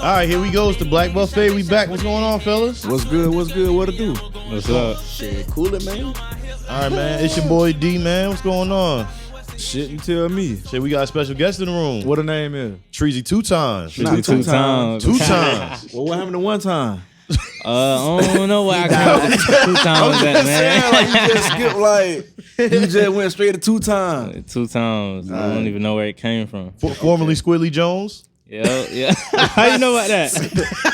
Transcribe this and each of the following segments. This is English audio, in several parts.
All right, here we go. It's the Black Buffet. We back. What's going on, fellas? What's good? What's good? What to do? What's up? Shit, cool it, man. All right, man. It's your boy D, man. What's going on? Shit, you tell me. Shit, we got a special guest in the room. What the name is? Treezy2x. Not two times. 2 times. Well, what happened to one time? I don't know why I got 2 times that, man. Like you just skipped, like you just went straight to 2 times. 2 times. I don't even know where it came from. Formerly Squidly Jones. Yeah. How you know about that?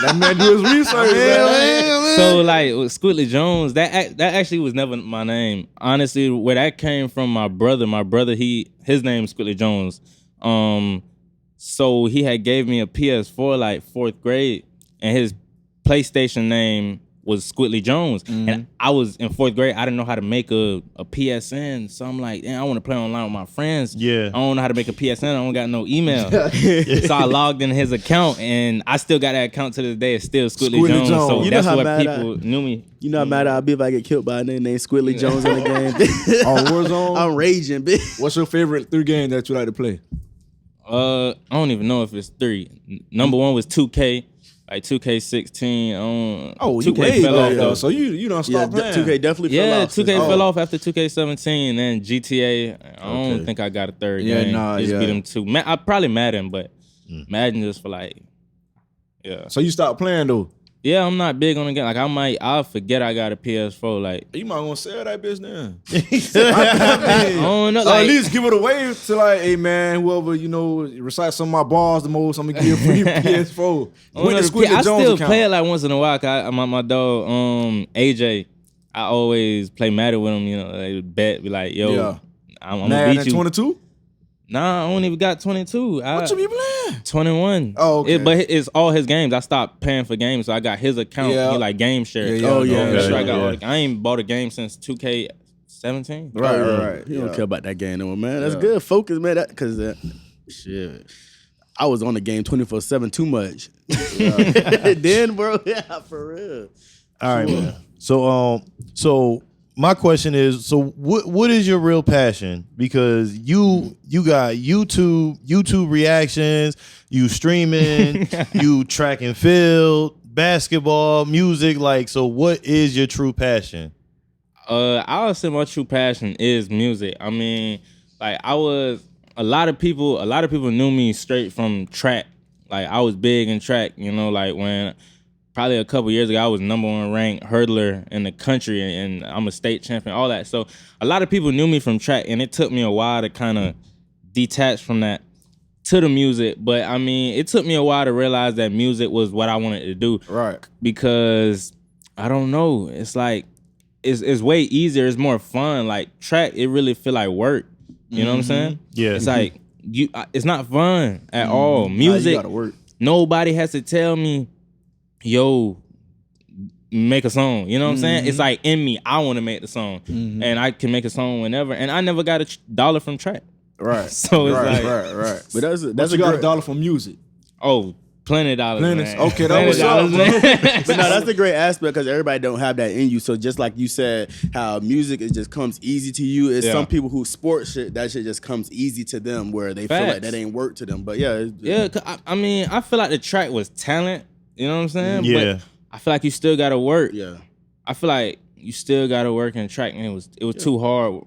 That man do his research, man. So like with Squidly Jones, that actually was never my name. Honestly, where that came from, my brother, his name is Squidly Jones. So he had gave me a PS4 like 4th grade, and his PlayStation name was Squidly Jones. And I was in 4th grade. I didn't know how to make a PSN. So I'm like, damn, I want to play online with my friends. Yeah. I don't know how to make a PSN. I don't got no email. So I logged in his account, and I still got that account to this day. It's still Squidly Jones. So You know that's how what mad people knew me. You know how mad I'll be if I get killed by a name named Squidly Jones in the game. On Warzone? I'm raging, bitch. What's your favorite 3 games that you like to play? I don't even know if it's 3. Number 1 was 2K. Like 2K16. 2K way fell back off though. So you don't stop playing. 2K definitely fell off. 2K fell off after 2K17, and then GTA. I don't think I got a 3rd game. Just beat them 2. I probably Madden, but Madden just for like, yeah. So you stopped playing though. Yeah, I'm not big on the game. Like I'll forget I got a PS4. Like You might want to sell that bitch then. I don't know. Like, at least give it away to like, hey man, whoever recite some of my bars the most, I'm gonna give you free PS4. I still play it like once in a while. My dog AJ, I always play Madden with him. They bet, be like, yo, I'm gonna beat you. 22? Nah, I don't even got 22. What you be playing? 21. Oh, okay. But it's all his games. I stopped paying for games, so I got his account. Yeah. He like game share. I ain't bought a game since 2K17. Right. You don't care about that game no more, man. That's good focus, man. Because shit, I was on the game 24/7 too much. Then, bro, for real. All right, man. So my question is, so what is your real passion? Because you got YouTube reactions, you streaming, you track and field, basketball, music, like, so what is your true passion? I would say my true passion is music. I mean, like a lot of people knew me straight from track. Like I was big in track, like when probably a couple years ago, I was #1 ranked hurdler in the country, and I'm a state champion, all that. So a lot of people knew me from track, and it took me a while to kind of detach from that to the music. But I mean, it took me a while to realize that music was what I wanted to do. Right. Because I don't know, it's like it's way easier, it's more fun. Like track, it really feel like work. You know what I'm saying? Yeah. It's like it's not fun at all. Music, you gotta work. Nobody has to tell me, yo, make a song. You know what I'm saying? It's like in me. I want to make the song, and I can make a song whenever. And I never got $1 from track. Right. So it's right. But that's you got $1 from music. Oh, plenty of dollars. Man. Okay, that was up. But no, that's a great aspect because everybody don't have that in you. So just like you said, how music just comes easy to you. It's some people who sports shit, that shit just comes easy to them where they feel like that ain't work to them. But yeah. I mean, I feel like the track was talent. You know what I'm saying? Yeah. But I feel like you still gotta work. Yeah. I feel like you still gotta work in track, and it was too hard.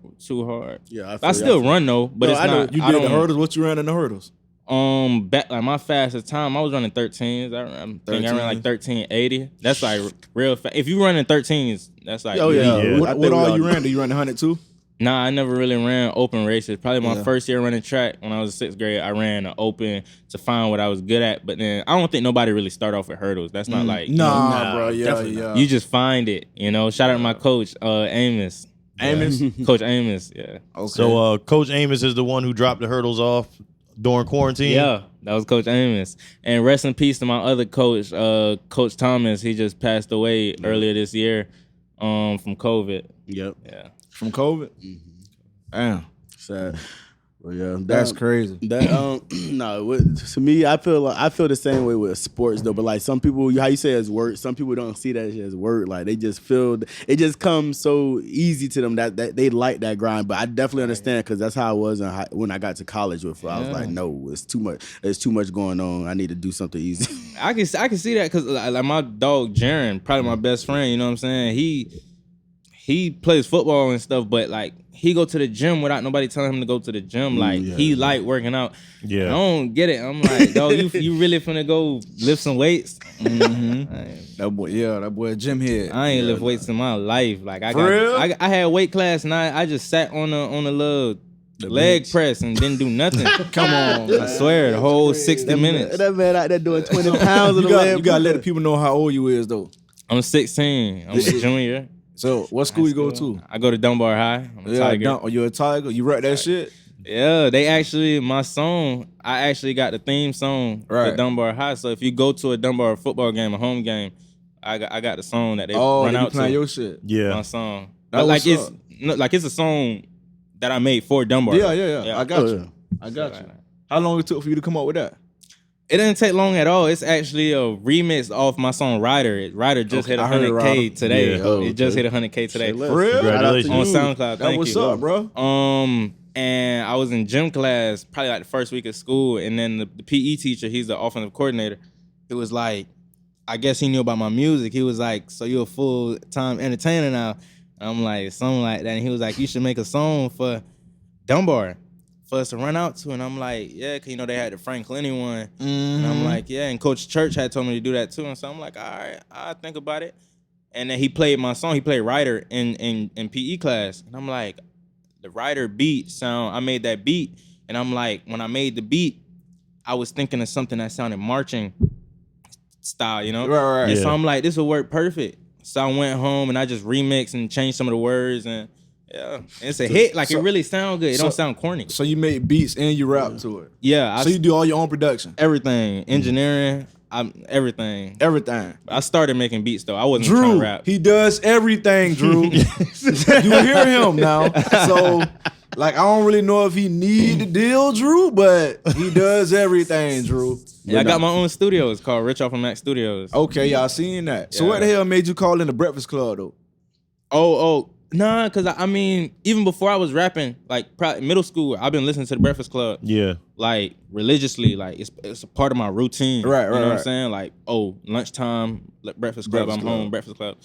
Yeah. I still run though, but it's not. You did the hurdles. What you ran in the hurdles? Back like my fastest time, I was running 13s. I think I ran like 1380. That's like real fast. If you running 13s, that's like What all you ran? Did you run 100 too? Nah, I never really ran open races. Probably my first year running track when I was in 6th grade, I ran an open to find what I was good at. But then I don't think nobody really start off with hurdles. That's not like bro. Yeah. You just find it. Shout out to my coach, Amos. Coach Amos. Yeah. Okay. So Coach Amos is the one who dropped the hurdles off during quarantine. Yeah, that was Coach Amos. And rest in peace to my other coach, Coach Thomas. He just passed away earlier this year from COVID. Yep. Yeah. From COVID? Mm-hmm. Damn. Sad. Well, yeah, That's crazy. That to me, I feel the same way with sports though. But like some people, how you say it's work. Some people don't see that shit as work. Like they just feel it just comes so easy to them that they like that grind. But I definitely understand because that's how I was when I got to college. I was like, no, it's too much. There's too much going on. I need to do something easy. I can see that because like my dog Jaren, probably my best friend. You know what I'm saying? He plays football and stuff, but like. He go to the gym without nobody telling him to go to the gym. Like he like working out. Yeah, I don't get it. I'm like, dog, you really finna go lift some weights? Mm-hmm. That boy gym head. I ain't lift weights in my life. Like I had weight class and I just sat on the little leg bench. Press and didn't do nothing. Come on, I swear the whole 60 minutes. That man out there doing 20 pounds of the leg. You gotta let the people know how old you is though. I'm 16. I'm a junior. So what school you go to? I go to Dunbar High. I'm a Tiger. You're a Tiger? You rap that shit? Yeah, my song, I actually got the theme song for Dunbar High. So if you go to a Dunbar football game, a home game, I got the song that they run out to. Your shit. Yeah. My song. It's a song that I made for Dunbar. Yeah. I got you. How long it took for you to come up with that? It didn't take long at all. It's actually a remix off my song Rider. Rider just hit 100K today. Yeah. It just hit 100K today. For real? Congratulations. On SoundCloud. Thank what's you. Up, bro? And I was in gym class probably like the first week of school, and then the PE teacher, he's the offensive coordinator. It was like, I guess he knew about my music. He was like, so you're a full-time entertainer now? And I'm like, something like that. And he was like, you should make a song for Dunbar for us to run out to. And I'm like, yeah, because, they had the Frank Lenny one. Mm-hmm. And I'm like, yeah. And Coach Church had told me to do that too. And so I'm like, all right, I'll think about it. And then he played my song. He played Rider in PE class. And I'm like, the Rider beat sound, I made that beat. And I'm like, when I made the beat, I was thinking of something that sounded marching style, Right. And so I'm like, this will work perfect. So I went home and I just remixed and changed some of the words, and yeah, it's a hit. Like, it really sounds good. It don't sound corny. So you made beats and you rap to it. Yeah. So you do all your own production. Everything, engineering, everything. I started making beats though. I wasn't trying to rap. He does everything, Drew. You hear him now. So, like, I don't really know if he need the deal, Drew, but he does everything, Drew. Yeah, I got my own studio. It's called Rich Off of Mac Studios. Okay, y'all seen that. So what the hell made you call in the Breakfast Club though? Nah, because I mean, even before I was rapping, like probably middle school, I've been listening to the Breakfast Club. Yeah. Like religiously, like it's a part of my routine. Right. You know what I'm saying? Like, lunchtime, Breakfast Club, I'm home, Breakfast Club.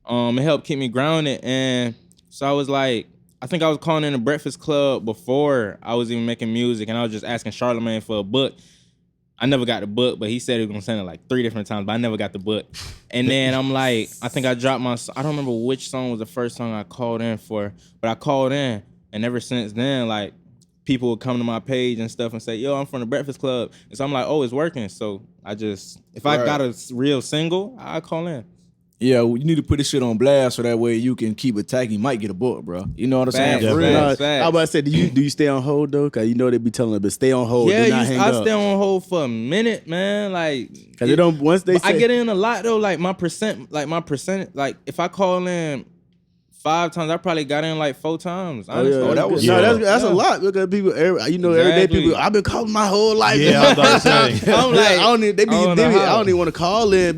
It helped keep me grounded. And so I was like, I think I was calling in the Breakfast Club before I was even making music, and I was just asking Charlamagne for a book. I never got the book, but he said he was gonna send it like 3 different times, but I never got the book. And then I'm like, I think I dropped I don't remember which song was the first song I called in for, but I called in, and ever since then, like, people would come to my page and stuff and say, yo, I'm from the Breakfast Club. And so I'm like, oh, it's working. So if I got a real single, I call in. Yeah, you need to put this shit on blast so that way you can keep attacking. You might get a book, bro. You know what I'm saying? Yeah, I was about to say, do you stay on hold though? Cause they be telling them to stay on hold. Yeah, I stay on hold for a minute, man. Like, cause they don't. Once they, I get in a lot though. Like my percent. Like if I call in 5 times, I probably got in like 4 times. Honestly. That's a lot because people, every day people. I've been calling my whole life. Yeah, I was about to say. I'm like, I don't even want to call in.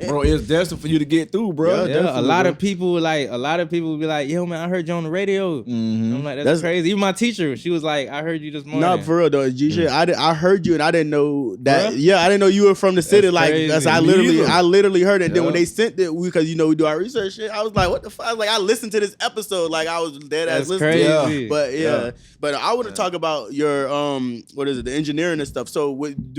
Bro, it's destined for you to get through, bro. Yeah, a lot of people be like, yo, man, I heard you on the radio. Mm-hmm. I'm like, that's crazy. Even my teacher, she was like, I heard you this morning. Not for real though, G. I heard you and I didn't know that. Bruh? Yeah, I didn't know you were from the city. I literally heard it. Then when they sent it, because we do our research shit, I was like, what the fuck? I listened to this episode, like I was dead ass listening to it. But I want to talk about your the engineering and stuff. So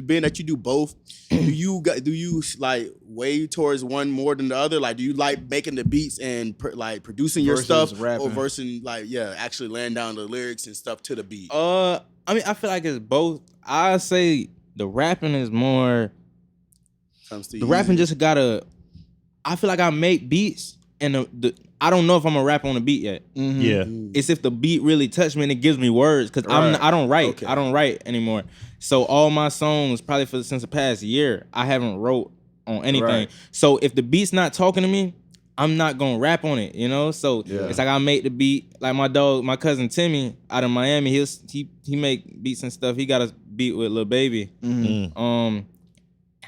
being that you do both, do you like weigh towards one more than the other? Like, do you like making the beats and producing your stuff, rapping, or versus actually laying down the lyrics and stuff to the beat? I mean, I feel like it's both. I say the rapping is more. The rapping just gotta. I feel like I make beats and I don't know if I'm a rap on a beat yet. Mm-hmm. Yeah, it's if the beat really touched me and it gives me words, because I don't write. Okay. I don't write anymore. So all my songs, probably since the past year, I haven't wrote on anything. Right. So if the beat's not talking to me, I'm not gonna rap on it, you know. So it's like I make the beat. Like my cousin Timmy out of Miami, he make beats and stuff. He got a beat with Lil Baby.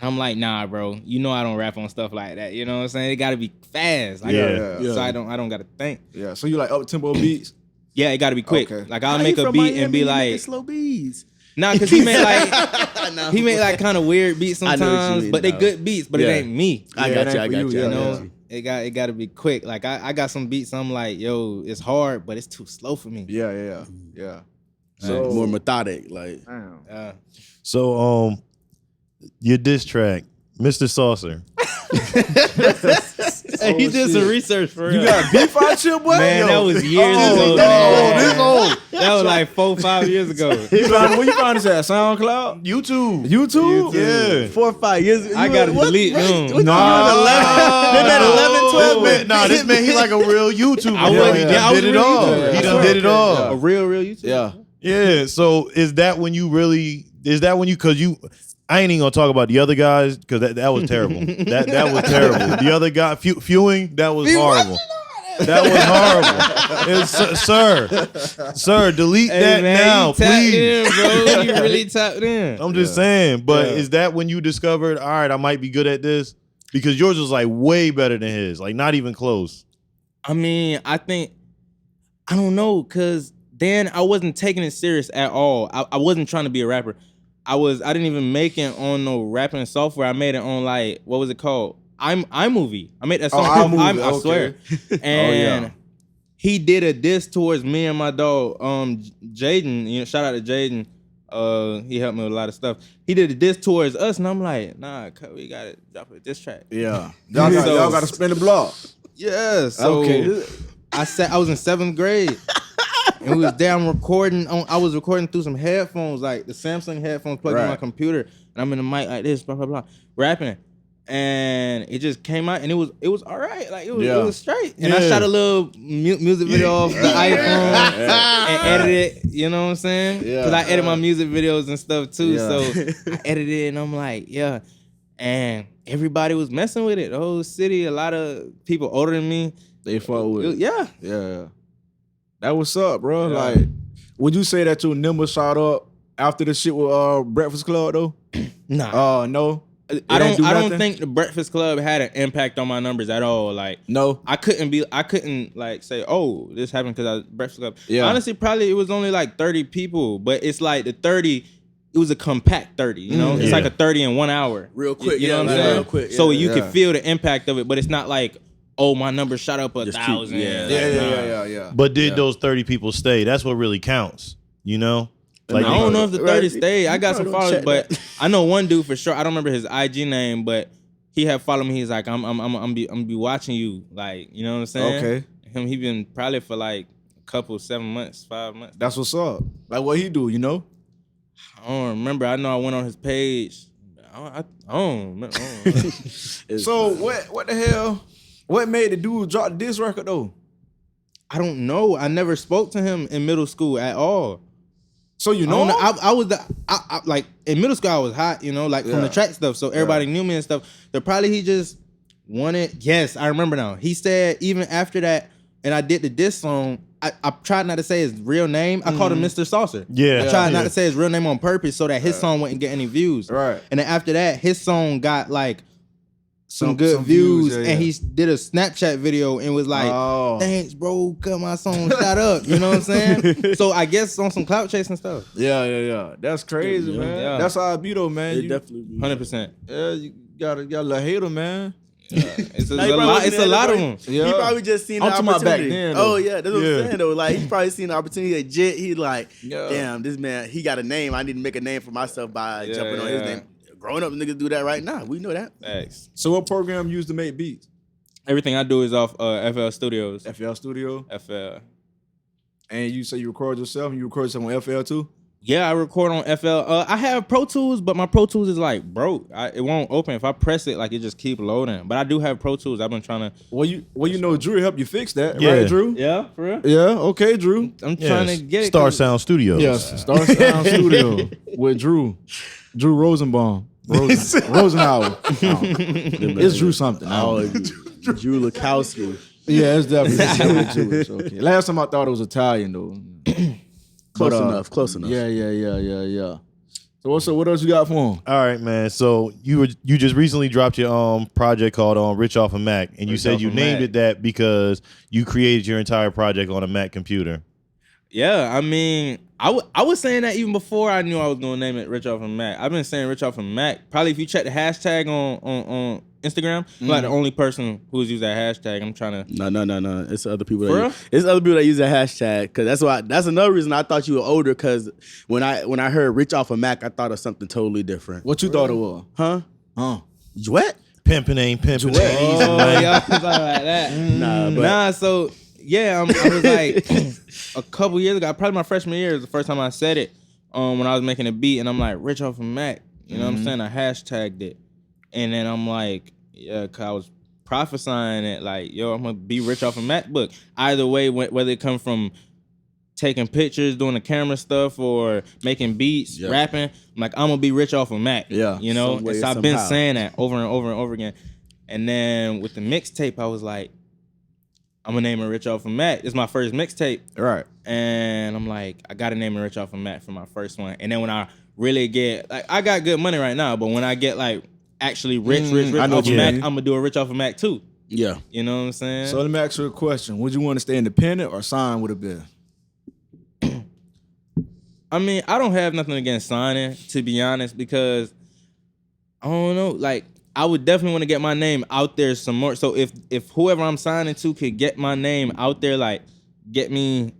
I'm like, nah, bro. You know I don't rap on stuff like that. You know what I'm saying? It got to be fast. Like, so I don't got to think. Yeah. So you like up tempo beats? Yeah, it got to be quick. Okay. Like I'll make a beat and be like slow beats. Nah, cause he made like kind of weird beats sometimes, but they good beats, but it ain't me. I got you. You know, it got to be quick. Like I got some beats. I'm like, yo, it's hard, but it's too slow for me. Yeah. So more methodic, like. So your diss track, Mr. Saucer. Hey, he did some research for real. You got beef out here, boy? Man, that was years ago. This old. That was like 4-5 years ago. Where you found this at? SoundCloud? YouTube? Yeah. 4 or 5 years. I gotta delete them. They made 11, 12. Nah, this man, he like a real YouTuber. I was He done did it real all. YouTuber. He done did it all. A real YouTuber. Yeah. Yeah. So is that when you, cause I ain't even gonna talk about the other guys because that was terrible. that was terrible. The other guy, Fewing, that was horrible. That was horrible. Sir, delete that man, now, please. In, bro. You really tapped in. I'm just saying, but is that when you discovered, all right, I might be good at this? Because yours was like way better than his, like not even close. I mean, I don't know, cause then I wasn't taking it serious at all. I wasn't trying to be a rapper. I didn't even make it on no rapping software. I made it on like, what was it called? iMovie. I made that song called iMovie, I swear. And he did a diss towards me and my dog, Jaden. You know, shout out to Jaden. He helped me with a lot of stuff. He did a diss towards us, and I'm like, nah, we gotta drop a diss track. Yeah. Y'all gotta spin the block. Yeah. So I was in 7th grade. And we was there, I was recording through some headphones, like the Samsung headphones plugged in my computer. And I'm in the mic like this, blah, blah, blah, rapping. And it just came out and it was all right. Like it was straight. And I shot a little music video off the iPhone and edited it, you know what I'm saying? Because I edit my music videos and stuff too. So I edited it and I'm like, and everybody was messing with it. The whole city, a lot of people older than me. They fuck with it. Yeah. That what's up, bro. Like, would you say that your number shot up after the shit with Breakfast Club though? Nah. No. I don't think the Breakfast Club had an impact on my numbers at all. Like, no, I couldn't like say, oh, this happened because I was Breakfast Club. Yeah. Honestly, probably it was only like 30 people, but it's like the 30. It was a compact 30, you know? It's like a 30 in 1 hour. Real quick, you know what I'm saying? Real quick. So you can feel the impact of it, but it's not like, oh, my number shot up 1,000. Yeah. But did those 30 people stay? That's what really counts, you know? Like, I don't know if the 30 stayed. I got some followers, check but I know one dude for sure. I don't remember his IG name, but he had followed me. He's like, I'm be watching you, like, you know what I'm saying? Okay. He been probably for like a couple 7 months, 5 months. That's what's up. Like what he do, you know? I don't remember. I know I went on his page. I don't remember. So what the hell? What made the dude drop this record though? I don't know. I never spoke to him in middle school at all. So you know, I was like in middle school I was hot, you know, like from the track stuff. So everybody knew me and stuff. So probably he just wanted. Yes, I remember now. He said even after that, and I did the diss song. I tried not to say his real name. I called him Mr. Saucer. Yeah. I tried not to say his real name on purpose so that his song wouldn't get any views. Right. And then after that, his song got like some good views, and he did a Snapchat video and was like, thanks, bro, cut my song shot up. You know what I'm saying? So I guess on some clout chasing stuff. Yeah. That's crazy, man. Yeah. That's how it be though, man. It definitely be. 100%. Yeah, you got a little hater, man. Yeah. It's a lot of them. Yeah. He probably just seen the opportunity. Back then, that's what I'm saying though. Like he probably seen the opportunity at Jet. He like, damn, this man, he got a name. I need to make a name for myself by jumping on his name. Growing up niggas do that right now. We know that. Thanks. So what program you use to make beats? Everything I do is off FL Studios. FL Studio? FL. And you say you record yourself and you record yourself on FL too? Yeah, I record on FL. I have Pro Tools, but my Pro Tools is like broke. It won't open. If I press it, like it just keep loading. But I do have Pro Tools. I've been trying to. Well, you know Drew helped you fix that, right, Drew? Yeah, for real. Yeah, okay, Drew. I'm trying to get it. Star Sound Studios. Yes, Star Sound Studio with Drew Rosenbaum. Rosenhauer. It's Drew something. Drew Lukowski. Yeah, it's definitely Jewish. Okay. Last time I thought it was Italian though. Close enough. Yeah. So what else you got for him? All right, man. So you just recently dropped your project called Rich Off a Mac, and you said you named it that because you created your entire project on a Mac computer. Yeah, I mean, I was saying that even before I knew I was gonna name it Rich Off a Mac. I've been saying Rich Off a Mac. Probably if you check the hashtag on Instagram, I'm like the only person who's used that hashtag. I'm trying to. No. It's other people. It's other people that use that hashtag because that's another reason I thought you were older. Because when I heard Rich Off a Mac, I thought of something totally different. What you thought it was? Huh? What? Pimpin' ain't pimpin'. Oh, y'all like that? Nah. So yeah, I was like a couple years ago, probably my freshman year is the first time I said it. When I was making a beat, and I'm like Rich Off a Mac. You know what I'm saying? I hashtagged it. And then I'm like, yeah, cause I was prophesying it, like, yo, I'm gonna be rich off a MacBook. Either way, whether it come from taking pictures, doing the camera stuff, or making beats, rapping, I'm like, I'm gonna be rich off a Mac. Yeah, you know. So I've been saying that over and over and over again. And then with the mixtape, I was like, I'm gonna name it Rich Off a Mac. It's my first mixtape, right? And I'm like, I gotta name it Rich Off a Mac for my first one. And then when I really get, like, I got good money right now, but when I get like actually rich off a Mac, I'm gonna do a Rich Off a Mac too. Yeah. You know what I'm saying? So let me ask you a question. Would you want to stay independent or sign with a bit? I mean, I don't have nothing against signing, to be honest, because I don't know, like, I would definitely want to get my name out there some more. So if whoever I'm signing to could get my name out there, like, get me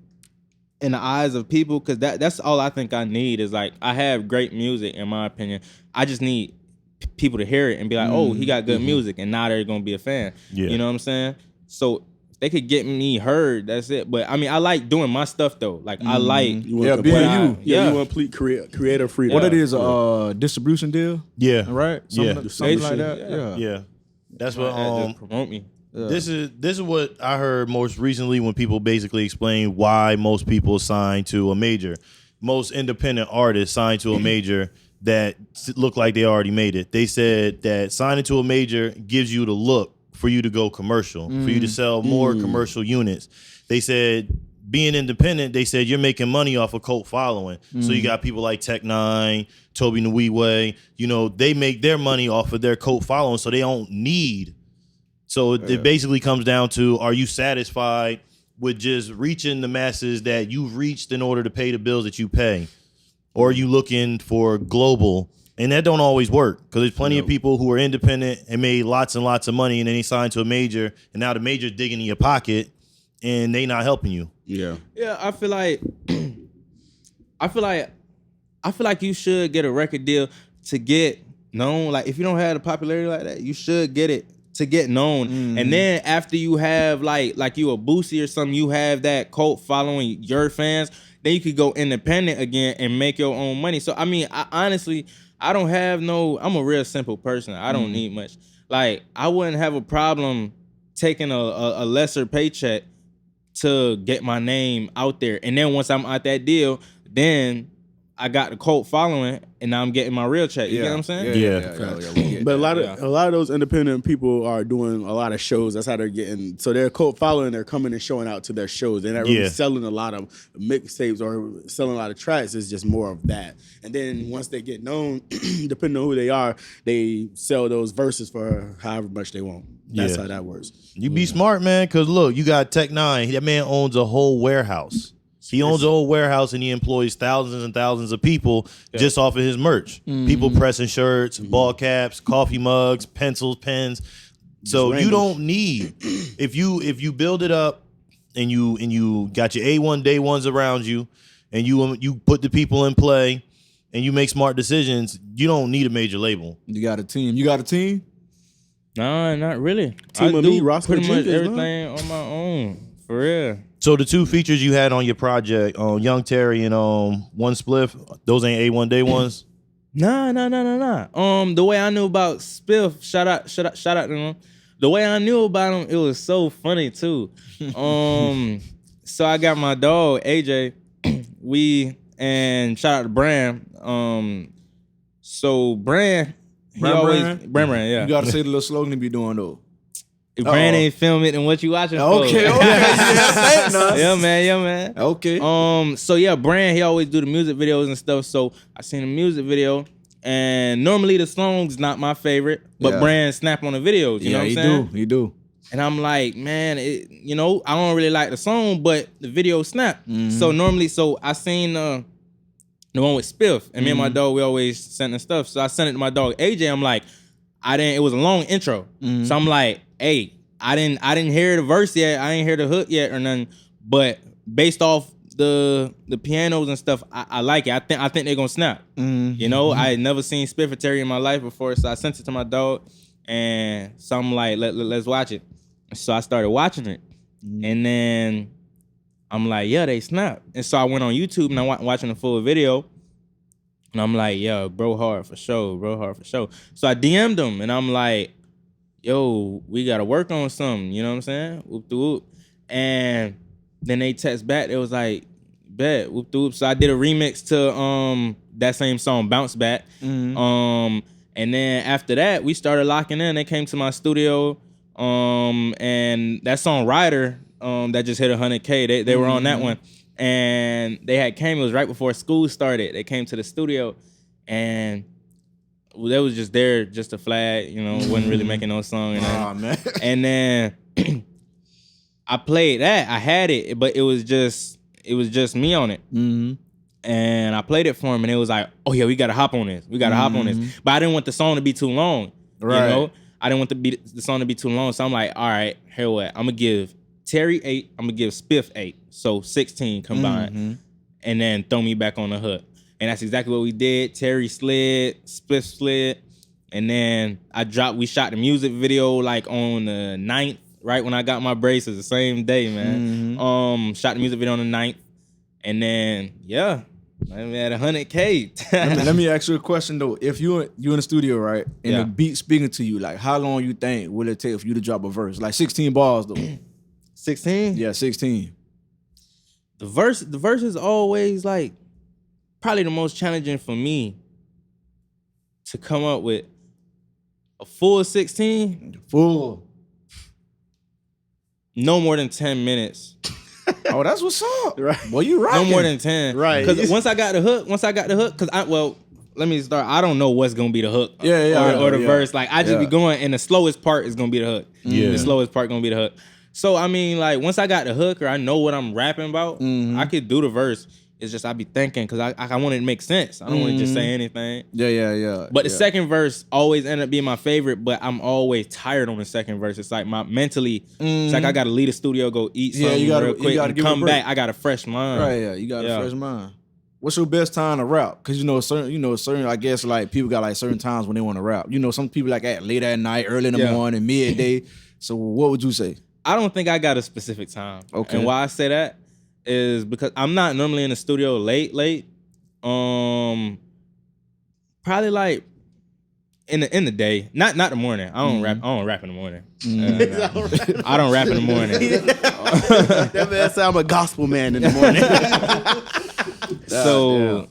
in the eyes of people, because that's all I think I need is, like, I have great music, in my opinion. I just need people to hear it and be like, oh, he got good music, and now they're gonna be a fan. Yeah. You know what I'm saying? So if they could get me heard, that's it. But I mean, I like doing my stuff though. Like I like being you. You want creative freedom. What it is, distribution deal? Yeah. Right? Something like that. Yeah. That's what promote me. Yeah. This is what I heard most recently when people basically explain why most people sign to a major. Most independent artists sign to a major that look like they already made it. They said that signing to a major gives you the look for you to go commercial, for you to sell more commercial units. They said being independent, they said you're making money off a cult following. So you got people like Tech Nine, Toby Nwewe, you know, they make their money off of their cult following, so they don't need. So it basically comes down to, are you satisfied with just reaching the masses that you've reached in order to pay the bills that you pay? Or are you looking for global? And that don't always work, because there's plenty of people who are independent and made lots and lots of money, and then they signed to a major, and now the major's digging in your pocket, and they not helping you. Yeah, I feel like you should get a record deal to get known. Like if you don't have the popularity like that, you should get it to get known. And then after you have like you a Boosie or something, you have that cult following your fans, then you could go independent again and make your own money. So I mean, I don't have I'm a real simple person. I don't need much. Like I wouldn't have a problem taking a lesser paycheck to get my name out there. And then once I'm out that deal, then I got the cult following, and now I'm getting my real check. You get what I'm saying? Yeah. But a lot of those independent people are doing a lot of shows. That's how they're getting. So they're cult following. They're coming and showing out to their shows. They're not really selling a lot of mixtapes or selling a lot of tracks. It's just more of that. And then once they get known, depending on who they are, they sell those verses for however much they want. That's how that works. You be smart, man, because look, you got Tech Nine. That man owns a whole warehouse. He owns a whole warehouse, and he employs thousands and thousands of people just off of his merch. People pressing shirts, ball caps, coffee mugs, pencils, pens. So you don't need, if you build it up and you got your A1 day ones around you, and you put the people in play, and you make smart decisions, you don't need a major label. You got a team. You got a team? No, not really. Team of me, Roscoe pretty much Jenkins, everything on my own, for real. So the two features you had on your project, Young Terry and One Spliff, those ain't A1 day ones? Nah. The way I knew about Spiff, shout out to them. The way I knew about him, it was so funny too. So I got my dog AJ. And shout out to Bram. So Bram, Bram, yeah. You gotta say the little slogan he be doing though. If Brand ain't film it, then what you watching for? Okay. Yeah, man. Okay. So yeah, Brand, he always do the music videos and stuff. So I seen a music video, and normally the song's not my favorite, but Brand snap on the videos. You know what I'm saying? He do. And I'm like, man, I don't really like the song, but the video snap. So I seen the one with Spiff, and me and my dog, we always sending stuff. So I sent it to my dog AJ. I'm like, it was a long intro. So I'm like, hey, I didn't hear the verse yet. I ain't hear the hook yet or nothing. But based off the pianos and stuff, I like it. I think they're gonna snap. I had never seen Spiff or Terry in my life before, so I sent it to my dog, and so I'm like, let's watch it. So I started watching it, and then I'm like, yeah, they snap. And so I went on YouTube and I'm watching the full video, and I'm like, yo, bro hard for sure. So I DM'd him, and I'm like, yo, we gotta work on something, you know what I'm saying? Whoop de whoop. And then they text back, it was like, bet, whoop de whoop. So I did a remix to that same song, Bounce Back. And then after that, we started locking in. They came to my studio, and that song Rider, that just hit 100K, they were on that one. And they had came, it was right before school started. They came to the studio, and they was just there just to flag, wasn't really making no song. Man. And then I played that. I had it, but it was just me on it. And I played it for him, and it was like, oh yeah, we gotta hop on this. But I didn't want the song to be too long. Right. I didn't want the song to be too long. So I'm like, all right, here what? I'm gonna give Terry 8, I'm gonna give Spiff 8. So 16 combined. And then throw me back on the hook. And that's exactly what we did. Terry slid, Spiff slid, and then we shot the music video like on the 9th, right when I got my braces, the same day, man. Shot the music video on the 9th, and then I'm at 100K. let me ask you a question though. If you in the studio, right, and the beat speaking to you, like how long you think will it take for you to drop a verse? Like 16 bars though. 16? Yeah, 16. The verse is always like probably the most challenging for me to come up with. A full 16? Full. No more than 10 minutes. Oh, that's what's up. Right. Well, you right. No more than 10. Right. Because once I got the hook, let me start. I don't know what's gonna be the hook. Or the verse. Like I just be going, and the slowest part is gonna be the hook. The slowest part gonna be the hook. So I mean, like once I got the hook or I know what I'm rapping about, I could do the verse. It's just I be thinking because I want it to make sense. I don't want to just say anything. Yeah. But the second verse always ended up being my favorite, but I'm always tired on the second verse. It's like mentally, it's like I gotta leave the studio, go eat something real quick, and come back. I got a fresh mind. Right, yeah, you got a fresh mind. What's your best time to rap? Because certain, I guess like people got like certain times when they want to rap. Some people like at late at night, early in the morning, midday. So what would you say? I don't think I got a specific time. Okay. And why I say that is because I'm not normally in the studio late. Probably like in the day, not the morning. I don't rap. I don't rap in the morning. I don't rap in the morning. That man said I'm a gospel man in the morning. So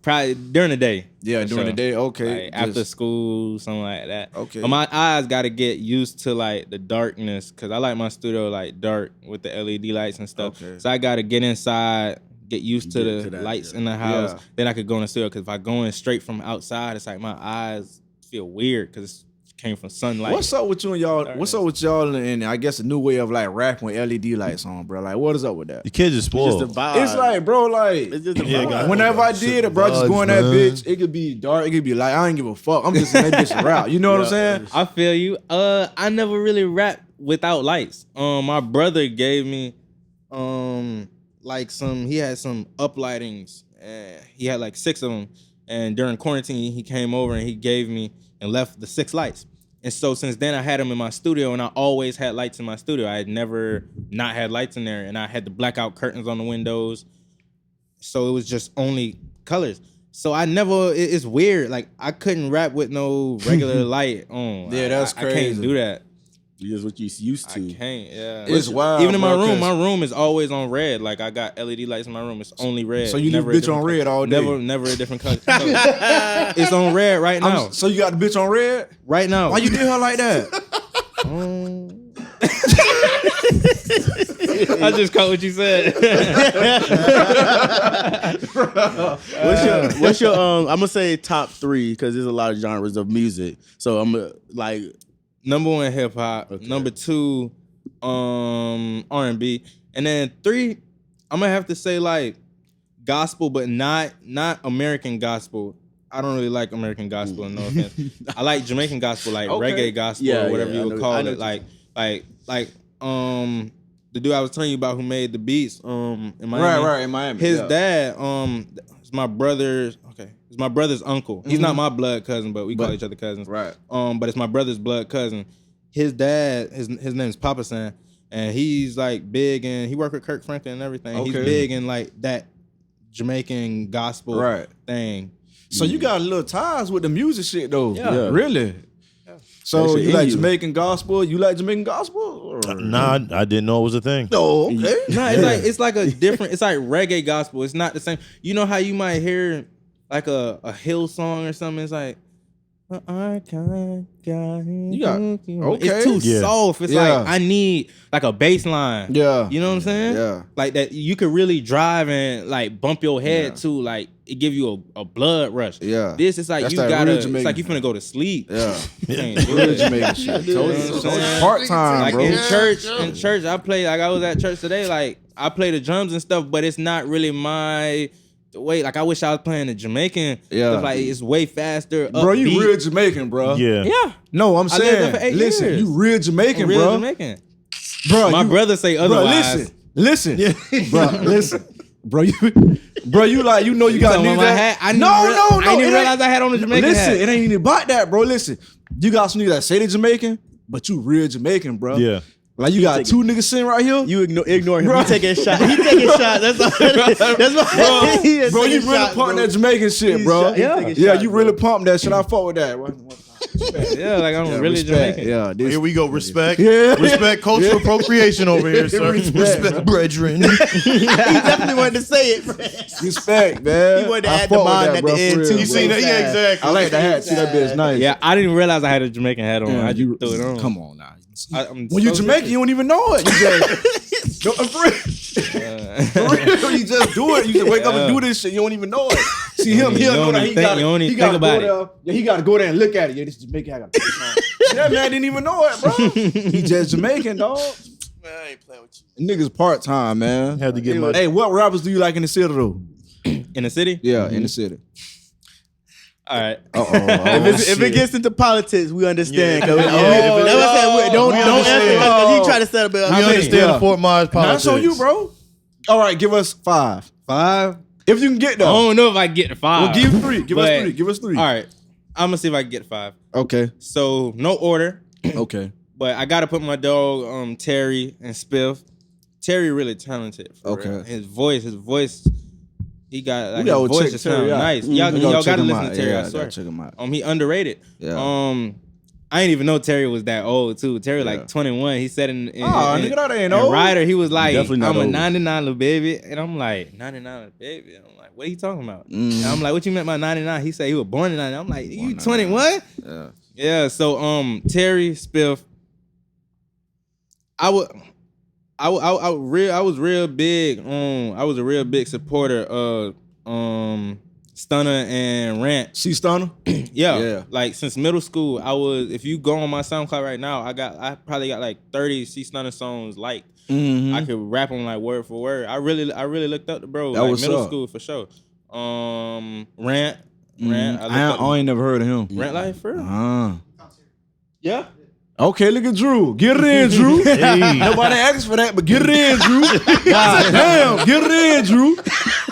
probably during the day. Yeah, during the day. Okay. Like after school, something like that. Okay. But my eyes got to get used to like the darkness because I like my studio like dark with the LED lights and stuff. Okay. So I got to get inside, get used to the lights in the house. Yeah. Then I could go in the studio because if I go in straight from outside, it's like my eyes feel weird because it came from sunlight. What's up with you and y'all? What's up with y'all and I guess a new way of like rapping with LED lights on, bro? Like what is up with that? The kids are spoiled. It's just a vibe. It's like, bro, like it's just a vibe. Whenever I did it, bro, I just go in that bitch. It could be dark, it could be light. I ain't give a fuck. I'm just in that bitch rap. You know what I'm saying? I feel you. I never really rapped without lights. My brother gave me he had some uplightings. He had like 6 of them. And during quarantine, he came over and he gave me and left the 6 lights. And so since then, I had them in my studio, and I always had lights in my studio. I had never not had lights in there, and I had the blackout curtains on the windows. So it was just only colors. So I never, it's weird. Like, I couldn't rap with no regular light on. Yeah, that's crazy. I can't do that. It's what you used to. I can't, yeah. It's wild. Even in my room is always on red. Like, I got LED lights in my room. It's only red. So you leave bitch on red all day? Never a different color. It's on red right now. So you got the bitch on red? Right now. Why you did her like that? I just caught what you said. What's your I'm gonna say top 3 because there's a lot of genres of music. So I'm gonna like number 1 hip hop, okay. number 2 R&B, and then 3 I'm gonna have to say like gospel, but not American gospel. I don't really like American gospel, no offense. I like Jamaican gospel, like reggae gospel or whatever you would call it. Like the dude I was telling you about who made the beats in Miami. Right, in Miami. His dad, it's my brother's uncle. He's not my blood cousin, but we call each other cousins. Right. But it's my brother's blood cousin. His dad, his name's Papa San, and he's like big and he worked with Kirk Franklin and everything. Okay. He's big in like that Jamaican gospel thing. So you got a little ties with the music shit though. Yeah. Really? Yeah. So you like Jamaican gospel? You like Jamaican gospel? Or? Nah, I didn't know it was a thing. Oh, okay. No, it's like a different. It's like reggae gospel. It's not the same. You know how you might hear like a hill song or something. It's like. You got it's too soft. It's like I need like a bass line. Yeah, you know what I'm saying? Yeah, like that you could really drive and like bump your head to like it give you a blood rush. Yeah, this is like that's you gotta. It's like you finna go to sleep. Yeah, real Jamaican shit. Part time, like bro. In church, I play like I was at church today. Like I play the drums and stuff, but it's not really my. Wait, like I wish I was playing the Jamaican. Yeah, like it's way faster. Bro, you real Jamaican, bro. Yeah. No, I'm saying, listen, years. you real Jamaican, real bro. Jamaican. Bro, my brother say otherwise. Bro, listen, bro, listen, bro, you like you know you got niggas that. I didn't even realize I had on the Jamaican hat. Listen, it ain't even about that, bro. Listen, you got some niggas that say they Jamaican, but you real Jamaican, bro. Yeah. Like you got 2 niggas sitting right here. You ignore him. Bro. He taking shots. He taking shots. That's all. That's why. Bro, you really pumping that Jamaican shit, bro. Yeah, you really pumped that shit. I fuck with that. Yeah, like I'm really Jamaican. Yeah, here we go. Respect. Yeah. Respect cultural appropriation over here, sir. Respect brethren. He definitely wanted to say it. Respect, man. He wanted to add the mind at the end too. You see that? Yeah, exactly. I like the hat. See that bitch nice. Yeah, I didn't realize I had a Jamaican hat on. I just threw it on. Come on now. When you Jamaican, you don't even know it. You just, for real, you just do it. You just wake up and do this shit. You don't even know it. See him, he got to go there. Yeah, he got to go there and look at it. Yeah, this is Jamaican. I got to See, that man didn't even know it, bro. He just Jamaican, dog. Man, I ain't playing with you. Niggas part time, man. Had to get my. Hey, what rappers do you like in the city though? In the city? Yeah, in the city. All right. If it gets into politics, we understand. Don't answer because he tried to set up. We understand Fort Myers politics. That's on you, bro. All right, give us 5. 5? If you can get them. I don't know if I can get 5. Well, give 3. Give us 3. All right. I'm gonna see if I can get 5. Okay. So no order. Okay. But I gotta put my dog Terry and Spiff. Terry really talented. Real. His voice. He got like his voice just sound nice. Y'all gotta listen to Terry. I swear. Check him out. He underrated. Yeah. I didn't even know Terry was that old too. Terry like 21. He said in nigga, that ain't old. Ryder, he was like, I'm old. a 99 little baby, and I'm like 99 little baby. I'm like, what are you talking about? And I'm like, what you meant by 99? He said he was born in 99. I'm like, you 21? Yeah. So Terry, Spiff. I was real big. I was a real big supporter of Stunner and Rant. See Stunner? Yeah. Like since middle school, I was. If you go on my SoundCloud right now, I probably got like 30 C Stunner songs liked. Mm-hmm. I could rap them like word for word. I really looked up to bro. That like was middle up. school for sure. Rant. I ain't never heard of him. Rant Life for real? Yeah. Okay, look at Drew. Get it in, Drew. Hey. Nobody asked for that, but get it in, Drew. God damn, get it in, Drew.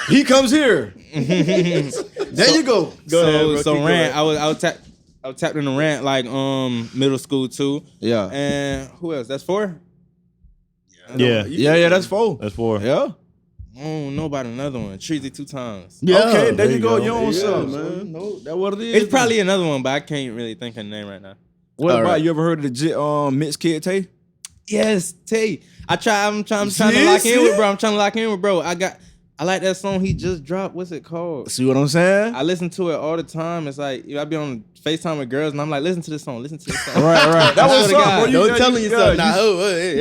He comes here. There you go. So Rant, I was tapped in the Rant like middle school too. Yeah. And who else? That's 4? Yeah, that's 4. That's 4. Yeah. I don't know about another one. Treezy2x. Yeah, okay, there you go. Your own self, man. No, that's what it is. It's probably another one, but I can't really think of the name right now. What about you ever heard of the Mixed Kid Tay? Yes, Tay. I'm trying to lock in with bro. I I like that song he just dropped. What's it called? See what I'm saying? I listen to it all the time. It's like I be on FaceTime with girls and I'm like, listen to this song. Listen to this song. Right. That was something. Don't telling yourself now.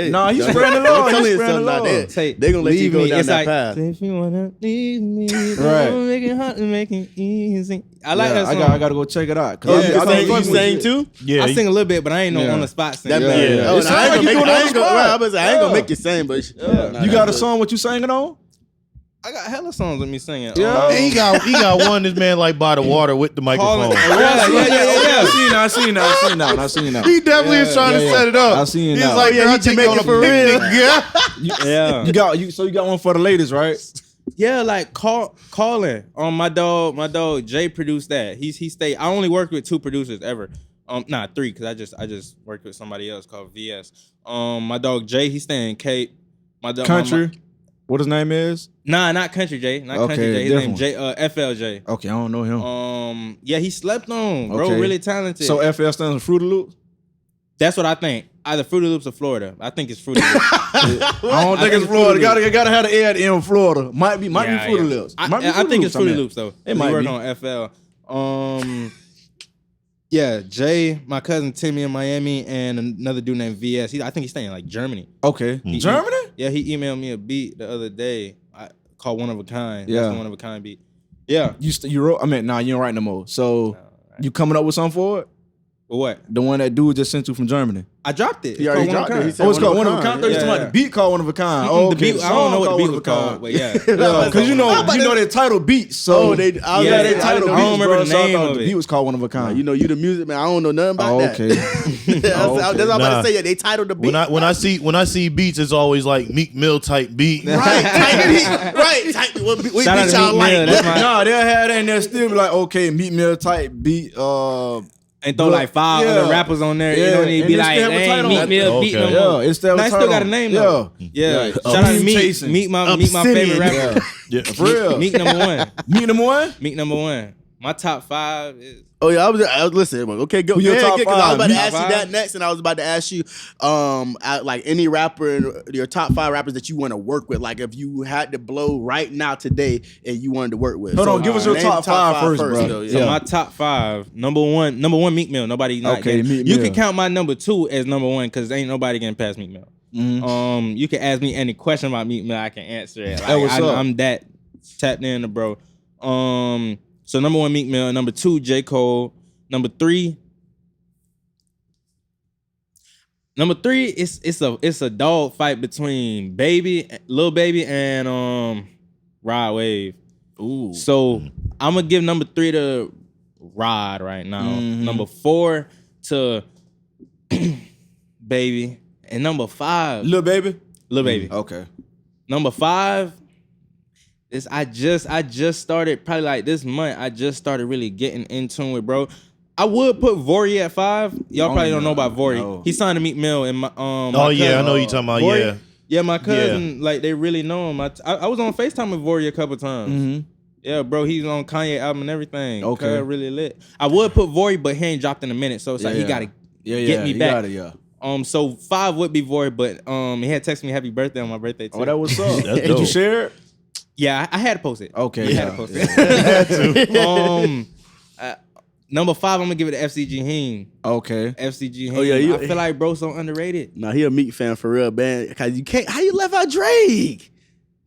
Nah, he's spreading the Lord. Don't telling yourself now. They gonna let you go down that path. If you wanna leave me, right. Make it hot and make it easy. I like that song. I gotta go check it out. You sing too? Yeah, I sing a little bit, but I ain't on the spot singing. That man. Yeah. I ain't gonna make you sing, but you got a song what you singing on? I got hella songs with me singing. Yeah, he got one. This man like by the water with the microphone. Yeah. I seen that. He definitely is trying to set it up. I seen He's that. like, yeah, he take you on a for real. Yeah. You got one for the ladies, right? Yeah, like calling. My dog Jay produced that. He stayed. I only worked with 2 producers ever. 3 because I just worked with somebody else called VS. My dog Jay, he staying in Cape. My dog Country. What his name is? Nah, not Country Jay. Country Jay. His name FLJ. Okay, I don't know him. Yeah, he slept on, bro. Okay. Really talented. So FL stands for Fruity Loops? That's what I think. Either Fruity Loops or Florida. I think it's Fruity Loops. I don't think it's Florida. Gotta have the air in Florida. Might be Fruity Loops. I think it's Fruity Loops though. It might work be on FL. Yeah, Jay, my cousin Timmy in Miami, and another dude named VS. I think he's staying in like Germany. Okay. Germany? Yeah, he emailed me a beat the other day called One of a Kind. Yeah. That's the One of a Kind beat. Yeah. You wrote? I mean, nah, you don't write no more. So you coming up with something for it? What? The one that dude just sent you from Germany. I dropped it. He already dropped it. He said It's called One of a Kind. Yeah. Talking about the beat called One of a Kind. The beat, I don't know what the beat was called, but yeah. Because you know they title beats. So they title beats. I don't remember the name of the it. beat was called One of a Kind. You know, you the music man. I don't know nothing about that. Okay. That's what I'm about to say. Yeah, they titled the beat. When I see beats, it's always like Meek Mill type beat. Right, type beat. Right, type beat. What beat y'all like? Nah, they'll have that and they'll still be like, okay, Meek Mill type beat. And throw like 5 other rappers on there. You don't need to be like, hey, Meek Mill beat no more. Yeah, it's still I still got a name though. Yeah. Shout out to Meek, my favorite rapper. Yeah, for real. Meek number 1. Meek number 1? Meek number 1. My top 5 is. Oh yeah, I was listening. Okay, go. Your top 5. Because I was about to ask you that next, and I was about to ask you, like any rapper, your top 5 rappers that you want to work with. Like if you had to blow right now today, and you wanted to work with. Hold on, give us your top 5 first, bro. Though, yeah. So my top 5, number one, Meek Mill. Nobody not okay, getting. Meek You Mill. can count my number 2 as number 1 because ain't nobody getting past Meek Mill. Mm-hmm. You can ask me any question about Meek Mill, I can answer it. Like, what's up. I'm that tapped in, bro. So number 1, Meek Mill. Number 2, J. Cole. Number 3, it's a dog fight between Lil Baby and Rod Wave. Ooh. So I'm gonna give number 3 to Rod right now. Mm-hmm. Number 4 to Baby, and number 5, Lil Baby. Okay. Number 5 is I just started probably like this month. I just started really getting in tune with, bro. I would put Vori at 5. Y'all probably don't know about Vori. No. He signed to Meek Mill and my I know cousin, you talking about. Vori. Yeah, my cousin, like they really know him. I was on FaceTime with Vori a couple times. Mm-hmm. Yeah, bro, he's on Kanye album and everything. Okay. Really lit. I would put Vori, but he ain't dropped in a minute, so it's like he gotta get me back. So 5 would be Vori, but he had texted me happy birthday on my birthday too. Oh, that was up. That's Did dope. you share it? Yeah, I had to post it. Okay, I had to post it. Number 5, I'm gonna give it to FCG Heen. Okay. FCG Heen. Oh, yeah, I feel like bro so underrated. Nah, he a Meek fan for real, man. Cause you can't. How you left out Drake?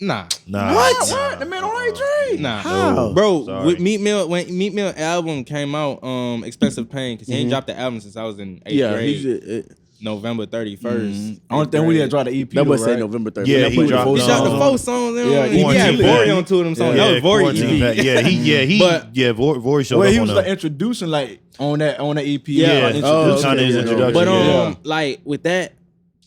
Nah. What? The man don't like Drake. Nah. How? Bro, Sorry. with Meek Mill, when Meek Mill album came out, Expensive Pain, because he ain't dropped the album since I was in 8th grade. November 31st. Only thing we didn't try the EP. Nobody right? said November 30th. Yeah, he dropped. He shot the 4 songs. Yeah, He had Quarantine Vori Pack. on 2 of them songs. Yeah, That was Vori Quarantine EP. Pack. Vori showed Well, up he on was that. like introducing like on that EP. Yeah, introducing. kind of his introduction. But like with that,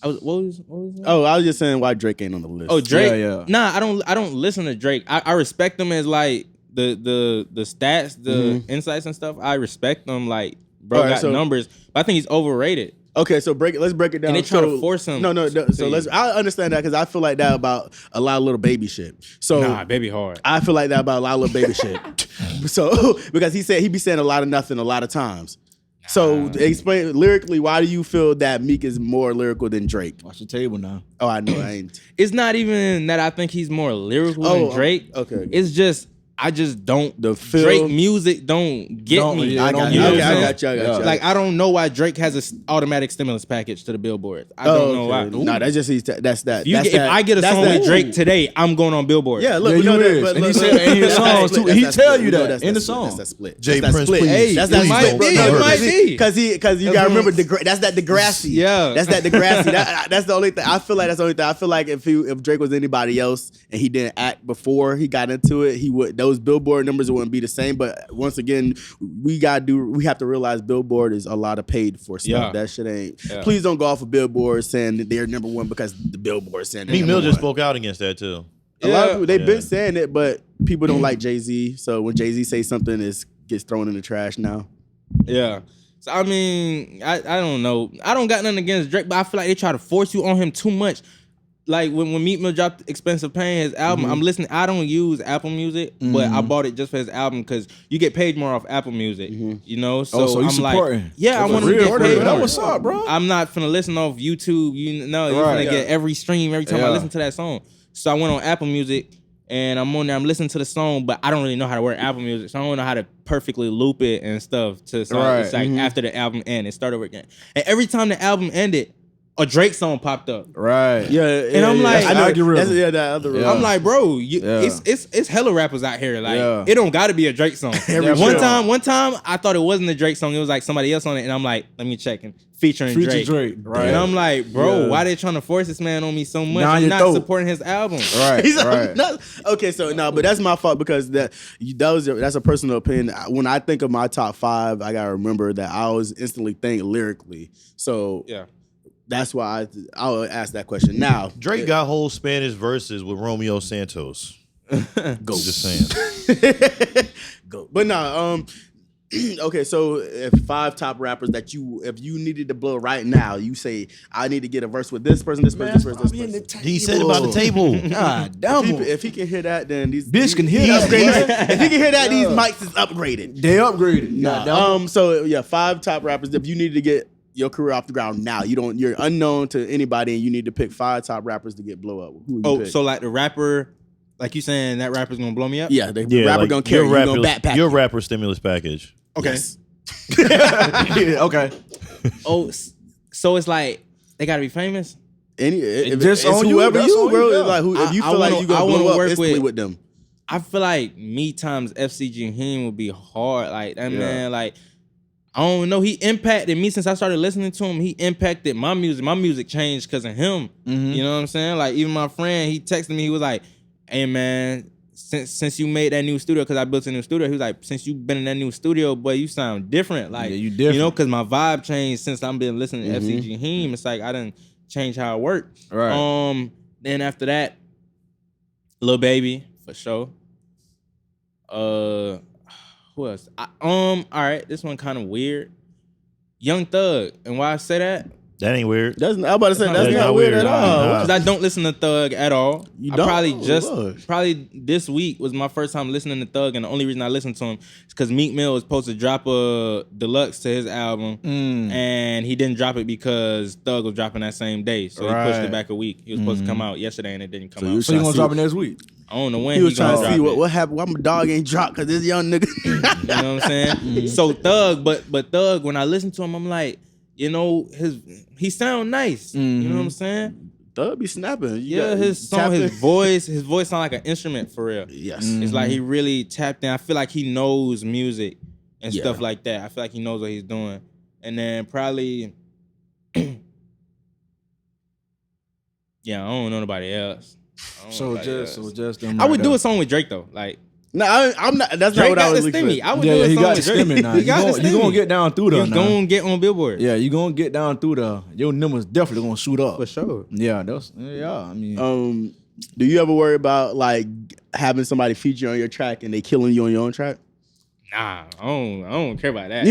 what was that? Oh, I was just saying why Drake ain't on the list. Oh, Drake. Yeah. Nah, I don't listen to Drake. I respect him as like the stats, the insights and stuff. I respect them. Like bro got numbers, but I think he's overrated. Okay, so let's break it down. And they try to force him. No. So I understand that because I feel like that about a lot of little baby shit. So Nah, baby hard. I feel like that about a lot of little baby shit. So because he said he be saying a lot of nothing a lot of times. So explain lyrically, why do you feel that Meek is more lyrical than Drake? Watch the table now. Oh, I know. I ain't. It's not even that I think he's more lyrical than Drake. Okay. It's just I just don't. The feel, Drake music don't get me. I got you. I got you. Like I don't know why Drake has an automatic stimulus package to the Billboard. I don't know why. No, that's just that's that. If I get a song with Drake today, I'm going on Billboard. Yeah, look, and he said in his songs too. He tell you that in the song. That's that split. Jay Prince, please. That's that might be. It might be because you gotta remember that's that Degrassi. Yeah, that's that Degrassi. That's the only thing. I feel like that's the only thing. I feel like if Drake was anybody else and he didn't act before he got into it, he would. Those Billboard numbers wouldn't be the same. But once again, we have to realize Billboard is a lot of paid for stuff. Yeah. That shit ain't. Yeah. Please don't go off of Billboard saying that they're number one because the Billboard saying Meek Mill just spoke out against that too. A lot of people they've been saying it, but people don't like Jay-Z. So when Jay-Z says something, it gets thrown in the trash now. Yeah. So I mean, I don't know. I don't got nothing against Drake, but I feel like they try to force you on him too much. Like when Meek Mill dropped Expensive Pain, his album, I'm listening. I don't use Apple Music, but I bought it just for his album because you get paid more off Apple Music, you know? So you I'm supporting. Like, yeah, I want to get paid more. That what's up, bro. I'm not finna listen off YouTube. You're gonna get every stream every time I listen to that song. So I went on Apple Music and I'm on there, I'm listening to the song, but I don't really know how to work Apple Music. So I don't know how to perfectly loop it and stuff to sound it's like after the album ended, it started over again. And every time the album ended, a Drake song popped up. Right. Yeah. And I'm like, I know that other rhythm. I'm like, bro, it's hella rappers out here. Like, it don't gotta be a Drake song. One time I thought it wasn't a Drake song. It was like somebody else on it. And I'm like, let me check and featuring Drake. Right. And I'm like, bro, why they trying to force this man on me so much? I'm not supporting his album. Right. Okay, so no, but that's my fault because that's a personal opinion. When I think of my top 5, I gotta remember that I always instantly think lyrically. So that's why I would ask that question. Now, Drake got whole Spanish verses with Romeo Santos. Go. Just saying. Go. But no, okay, so if 5 top rappers that if you needed to blow right now, you say, I need to get a verse with this person, this person, this person. He said about the table. God damn. If he can hear that, then these bitch can hear that. If he can hear that, these mics is upgraded. They upgraded. Nah, so yeah, 5 top rappers. If you needed to get your career off the ground now, you're unknown to anybody, and you need to pick 5 top rappers to get blow up. Who would you pick? So like the rapper, like you saying that rapper's gonna blow me up? Yeah, the rapper gonna carry you, gonna backpack your rapper stimulus package. Okay. Yes. Okay. So it's like they gotta be famous. It's whoever you, bro. Like if you feel like you gonna blow up instantly with them. I feel like me times FCG and him would be hard. Like that man, like. I don't know. He impacted me since I started listening to him. He impacted my music. My music changed because of him. You know what I'm saying? Like even my friend, he texted me. He was like, "Hey man, since you made that new studio, because I built a new studio, he was like, since you been in that new studio, boy, you sound different. Like you different. You know, because my vibe changed since I've been listening to FCG Heme. It's like I didn't change how I work. Right. Then after that, Lil Baby for sure. Who else? All right, this one kind of weird. Young Thug, and why I say that? That ain't weird. I'm about to say that's not weird at all. Because I don't listen to Thug at all. You don't? Probably this week was my first time listening to Thug, and the only reason I listened to him is because Meek Mill was supposed to drop a deluxe to his album, and he didn't drop it because Thug was dropping that same day, so he pushed it back a week. He was supposed to come out yesterday, and it didn't come out. So you gonna drop it next week? I don't know when he was trying to see what what happened. Why my dog ain't dropped because this young nigga. You know what I'm saying? So Thug, but Thug, when I listen to him, I'm like, you know, he sound nice. You know what I'm saying? Thug be snapping. His voice sound like an instrument for real. Yes. It's like he really tapped in. I feel like he knows music and stuff like that. I feel like he knows what he's doing. And then probably, I don't know nobody else. So just them. I would do a song with Drake though. Like, no, I'm not. That's Drake not what I was looking for. I would do he a song got with the Drake. stimming now. You gonna get down through there. He's gonna get on Billboard. Yeah, you gonna get down through there. Your numbers definitely gonna shoot up for sure. Yeah, I mean, do you ever worry about like having somebody feature on your track and they killing you on your own track? Nah, I don't care about that.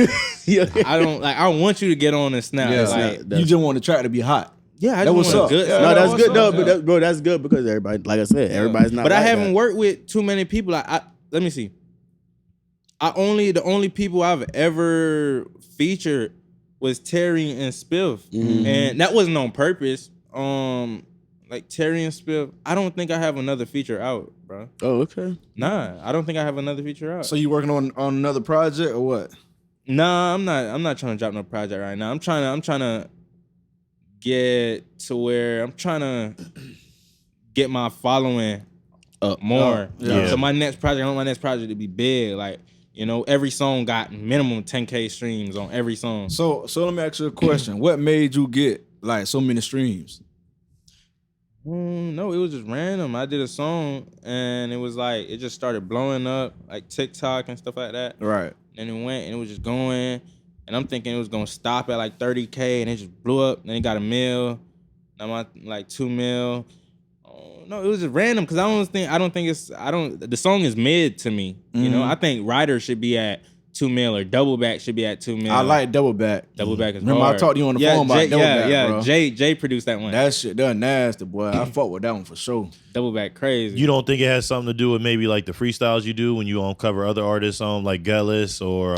I don't like. I want you to get on and snap. Yeah, like, you just want the track to be hot. Yeah, I that was up. Good. No, that's good. No, but that's good because everybody, like I said, everybody's not. But like I haven't that. worked with too many people. Let me see. The only people I've ever featured was Terry and Spiff, and that wasn't on purpose. Like Terry and Spiff, I don't think I have another feature out, bro. Oh, okay. Nah, I don't think I have another feature out. So you working on another project or what? Nah, I'm not trying to drop no project right now. I'm trying to get to where I'm trying to get my following up more. Yeah. So my next project, I want my next project to be big. Like, you know, every song got minimum 10K streams on every song. So let me ask you a question. What made you get like so many streams? No, it was just random. I did a song and it was like it just started blowing up, like TikTok and stuff like that. Right. And it went and it was just going. And I'm thinking it was gonna stop at like 30K and it just blew up. Then it got $1 million. I'm at like $2 million. No, it was just random because the song is mid to me. You know, I think Ryder should be at 2 mil or Double Back should be at 2 mil. I like Double Back. Double Back is Remember hard. I talked to you on the phone about Double Back, bro. Jay produced that one. That shit done nasty, boy. I fuck with that one for sure. Double Back crazy. You don't think it has something to do with maybe like the freestyles you do when you cover other artists on like Gullis or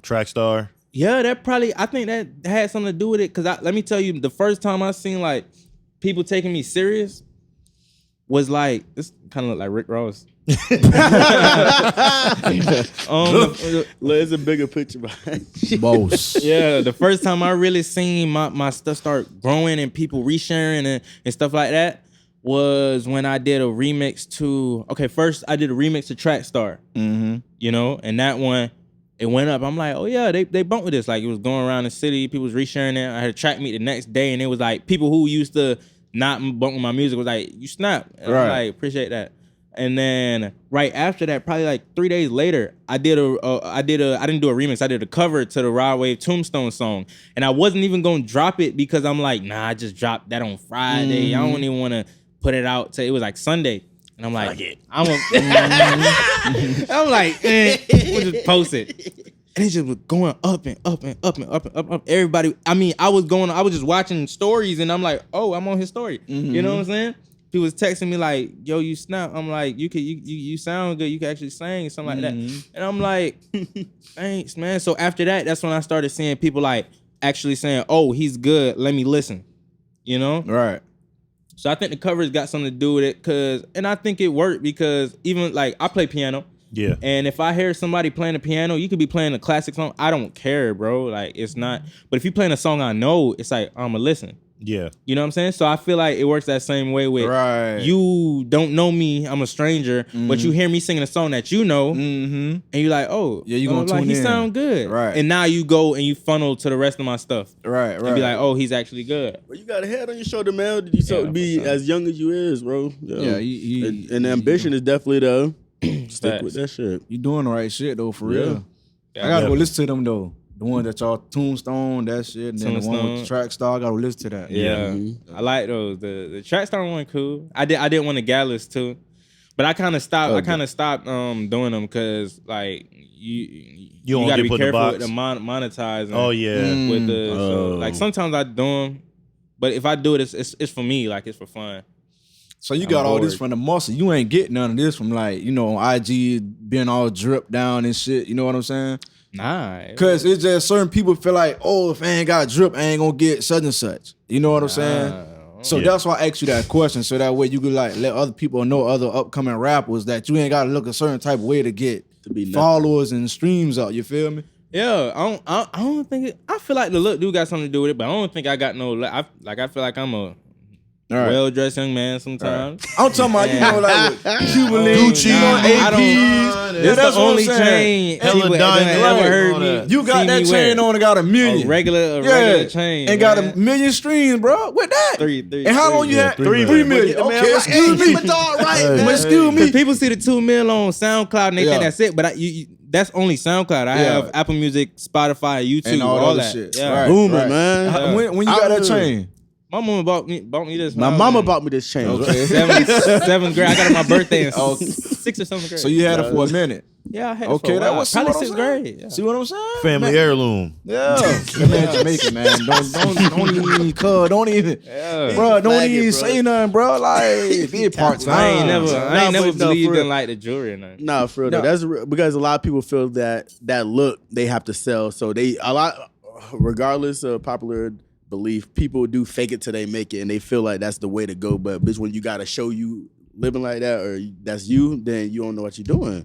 Trackstar? Yeah, I think that had something to do with it. Cause let me tell you, the first time I seen like people taking me serious was like, this kind of look like Rick Ross. There's a bigger picture behind you. Boss. Yeah, the first time I really seen my stuff start growing and people resharing and stuff like that was when I did a remix to, first I did a remix to Trackstar, you know, and that one, it went up. I'm like, oh yeah, they bumped with this. Like it was going around the city, people was resharing it. I had a track meet the next day and it was like people who used to not bump with my music was like, you snap. And I'm like, appreciate that. And then right after that, probably like 3 days later, I didn't do a remix. I did a cover to the Rod Wave Tombstone song. And I wasn't even going to drop it because I'm like, nah, I just dropped that on Friday. I don't even want to put it out till it was like Sunday. And I'm like, I'm like, we'll just post it. And it just was going up and up and up and up and up. Everybody, I mean, I was just watching stories and I'm like, oh, I'm on his story. You know what I'm saying? People was texting me like, yo, you snap. I'm like, you sound good. You can actually sing and something like that. And I'm like, thanks, man. So after that, that's when I started seeing people like actually saying, oh, he's good. Let me listen. You know? Right. So I think the covers got something to do with it and I think it worked because even like I play piano. Yeah. And if I hear somebody playing the piano, you could be playing a classic song. I don't care, bro. Like it's not. But if you're playing a song I know, it's like I'ma listen. Yeah. You know what I'm saying? So I feel like it works that same way with you don't know me, I'm a stranger, but you hear me singing a song that you know, and you're like, oh, yeah, you gonna tune in. He sound good. Right. And now you go and you funnel to the rest of my stuff. Right. And be like, oh, he's actually good. Well, you got a head on your shoulder, man. Did you be as young as you is, bro? Yeah. And ambition is definitely there. Stick with that shit. You doing the right shit though, for real. Yeah, I gotta go listen to them though. The one that y'all Tombstone, that shit, and then the one with the Trackstar, I gotta listen to that. Yeah. I like those. The Trackstar one cool. I did one to Gallus too, but I kind of stopped. Doing them because like you gotta be careful with the monetizing. Oh yeah. With so, like sometimes I do them, but if I do it, it's for me. Like it's for fun. So you got all this from the muscle. You ain't getting none of this from like, you know, IG being all dripped down and shit. You know what I'm saying? Nah. Because it's just certain people feel like, oh, if I ain't got drip, I ain't gonna get such and such. You know what I'm saying? So that's why I asked you that question. So that way you could like let other people know, other upcoming rappers, that you ain't gotta look a certain type of way to get followers and streams out. You feel me? Yeah, I don't think it. I feel like the look do got something to do with it, but I don't think I got no. I feel like I'm a well-dressed young man sometimes. I'm talking about, you know, like Cuban Gucci, APs. That's the only chain people ever heard me. You got that chain on and got $1 million. A regular chain. And got $1 million streams, bro. With that. Three. And how long you had? 3 million. Okay, excuse me. Excuse me. People see the 2 mil on SoundCloud and they think that's it, but that's only SoundCloud. I have Apple Music, Spotify, YouTube, and all that that shit. Yeah. Booming, man. When you got that chain? My mama bought me this. My mama bought me this chain. Okay. 7th grade. I got it on my birthday in 6th or 7th grade. So you had it for a minute. Yeah, I had okay, that was probably 6th grade. Yeah. See what I'm saying? Family heirloom. Yeah, that man Jamaican, man. Don't even, Yeah. bro. Don't even bro. say nothing, bro. Like be part time. I ain't never believed for in like the jewelry or nothing. Nah, for real. Though. That's because a lot of people feel that look they have to sell. So regardless of popular belief, people do fake it till they make it, and they feel like that's the way to go. But bitch, when you gotta show you living like that, or that's you, then you don't know what you're doing.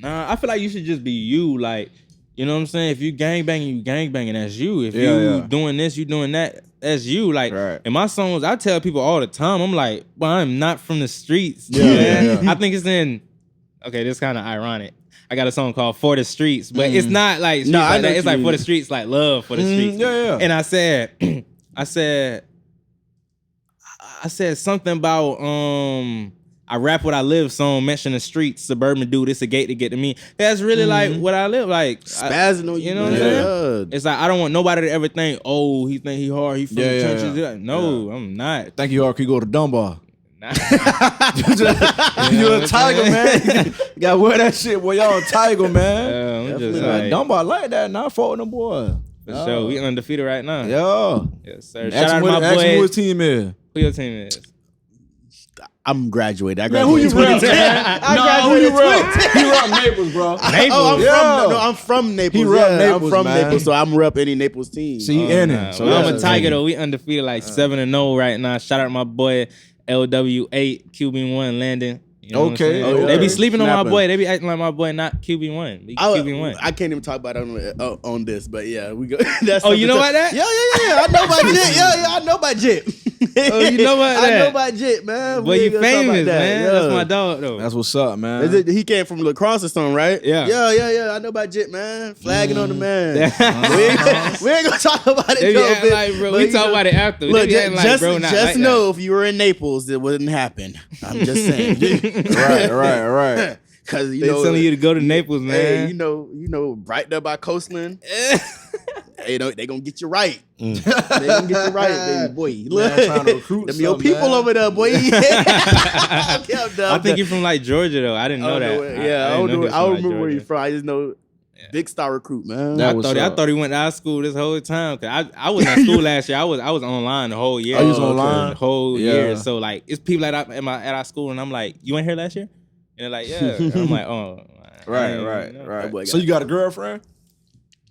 Nah, I feel like you should just be you. Like, you know what I'm saying? If you gangbanging, you gangbanging. That's you. If you doing this, you doing that. That's you. Like, in my songs, I tell people all the time, I'm like, well, I'm not from the streets. Yeah. I think it's in. Okay, this kind of ironic. I got a song called "For the Streets," but it's not like streets like that. It's like for the streets, like love for the streets. Yeah. And I said something about I rap what I live song, mention the streets, suburban dude, it's a gate to get to me. That's really like what I live, like spazzing on you know what I'm saying? It's like I don't want nobody to ever think, oh, he think he hard, he from the trenches. Yeah. No, I'm not. Think you hard, could go to Dunbar. Nah. You're a tiger, man. You gotta wear that shit, boy. Y'all a tiger, man. I'm just like Dunbar like that. Not fault them boy. For sure, we undefeated right now. Yeah. Yes, sir. Shout out to my boy. Who his team is? Who your team is? I'm graduated. I Man, who you graduated. rep? Who you rep? He rep Naples, bro. Naples. I'm from Naples. He rep Naples, I'm from man. Naples, so I'm rep any Naples team. See, he in it. So I'm a Tiger though. We undefeated like 7-0 right now. Shout out to my boy LW8 QB1 Landon. You know okay. They be sleeping on my boy. They be acting like my boy not QB1. QB1. I can't even talk about it on this, but yeah, we go. That's you know about that? Yeah. I know about Jit. Yeah, I know about Jit. Oh, you know about that? I know about Jit, man. Well, you famous, man. That's my dog, though. That's what's up, man. He came from lacrosse or something, right? Yeah. Yeah. I know about Jit, man. Flagging on the man. we ain't gonna talk about it. They be acting like, bro. We talk about it after. Look, they be acting like, bro, not just like know that. if you were in Naples, it wouldn't happen. I'm just saying. Right. Because They telling you to go to Naples, man. Hey, you know, right there by Coastland. Hey, they gonna get you right. They gonna get you right, baby boy. Look, trying to recruit them your people man. over there, boy. I think you're from like Georgia though. I didn't know that. I don't remember where you're from. I just know big star recruit, man. I thought he went to our school this whole time. Cause I was at school last year. I was online the whole year. Oh, you was online the whole year. So like, it's people at our school, and I'm like, you ain't here last year? And they're like, yeah. And I'm like, oh, right. So you got a girlfriend?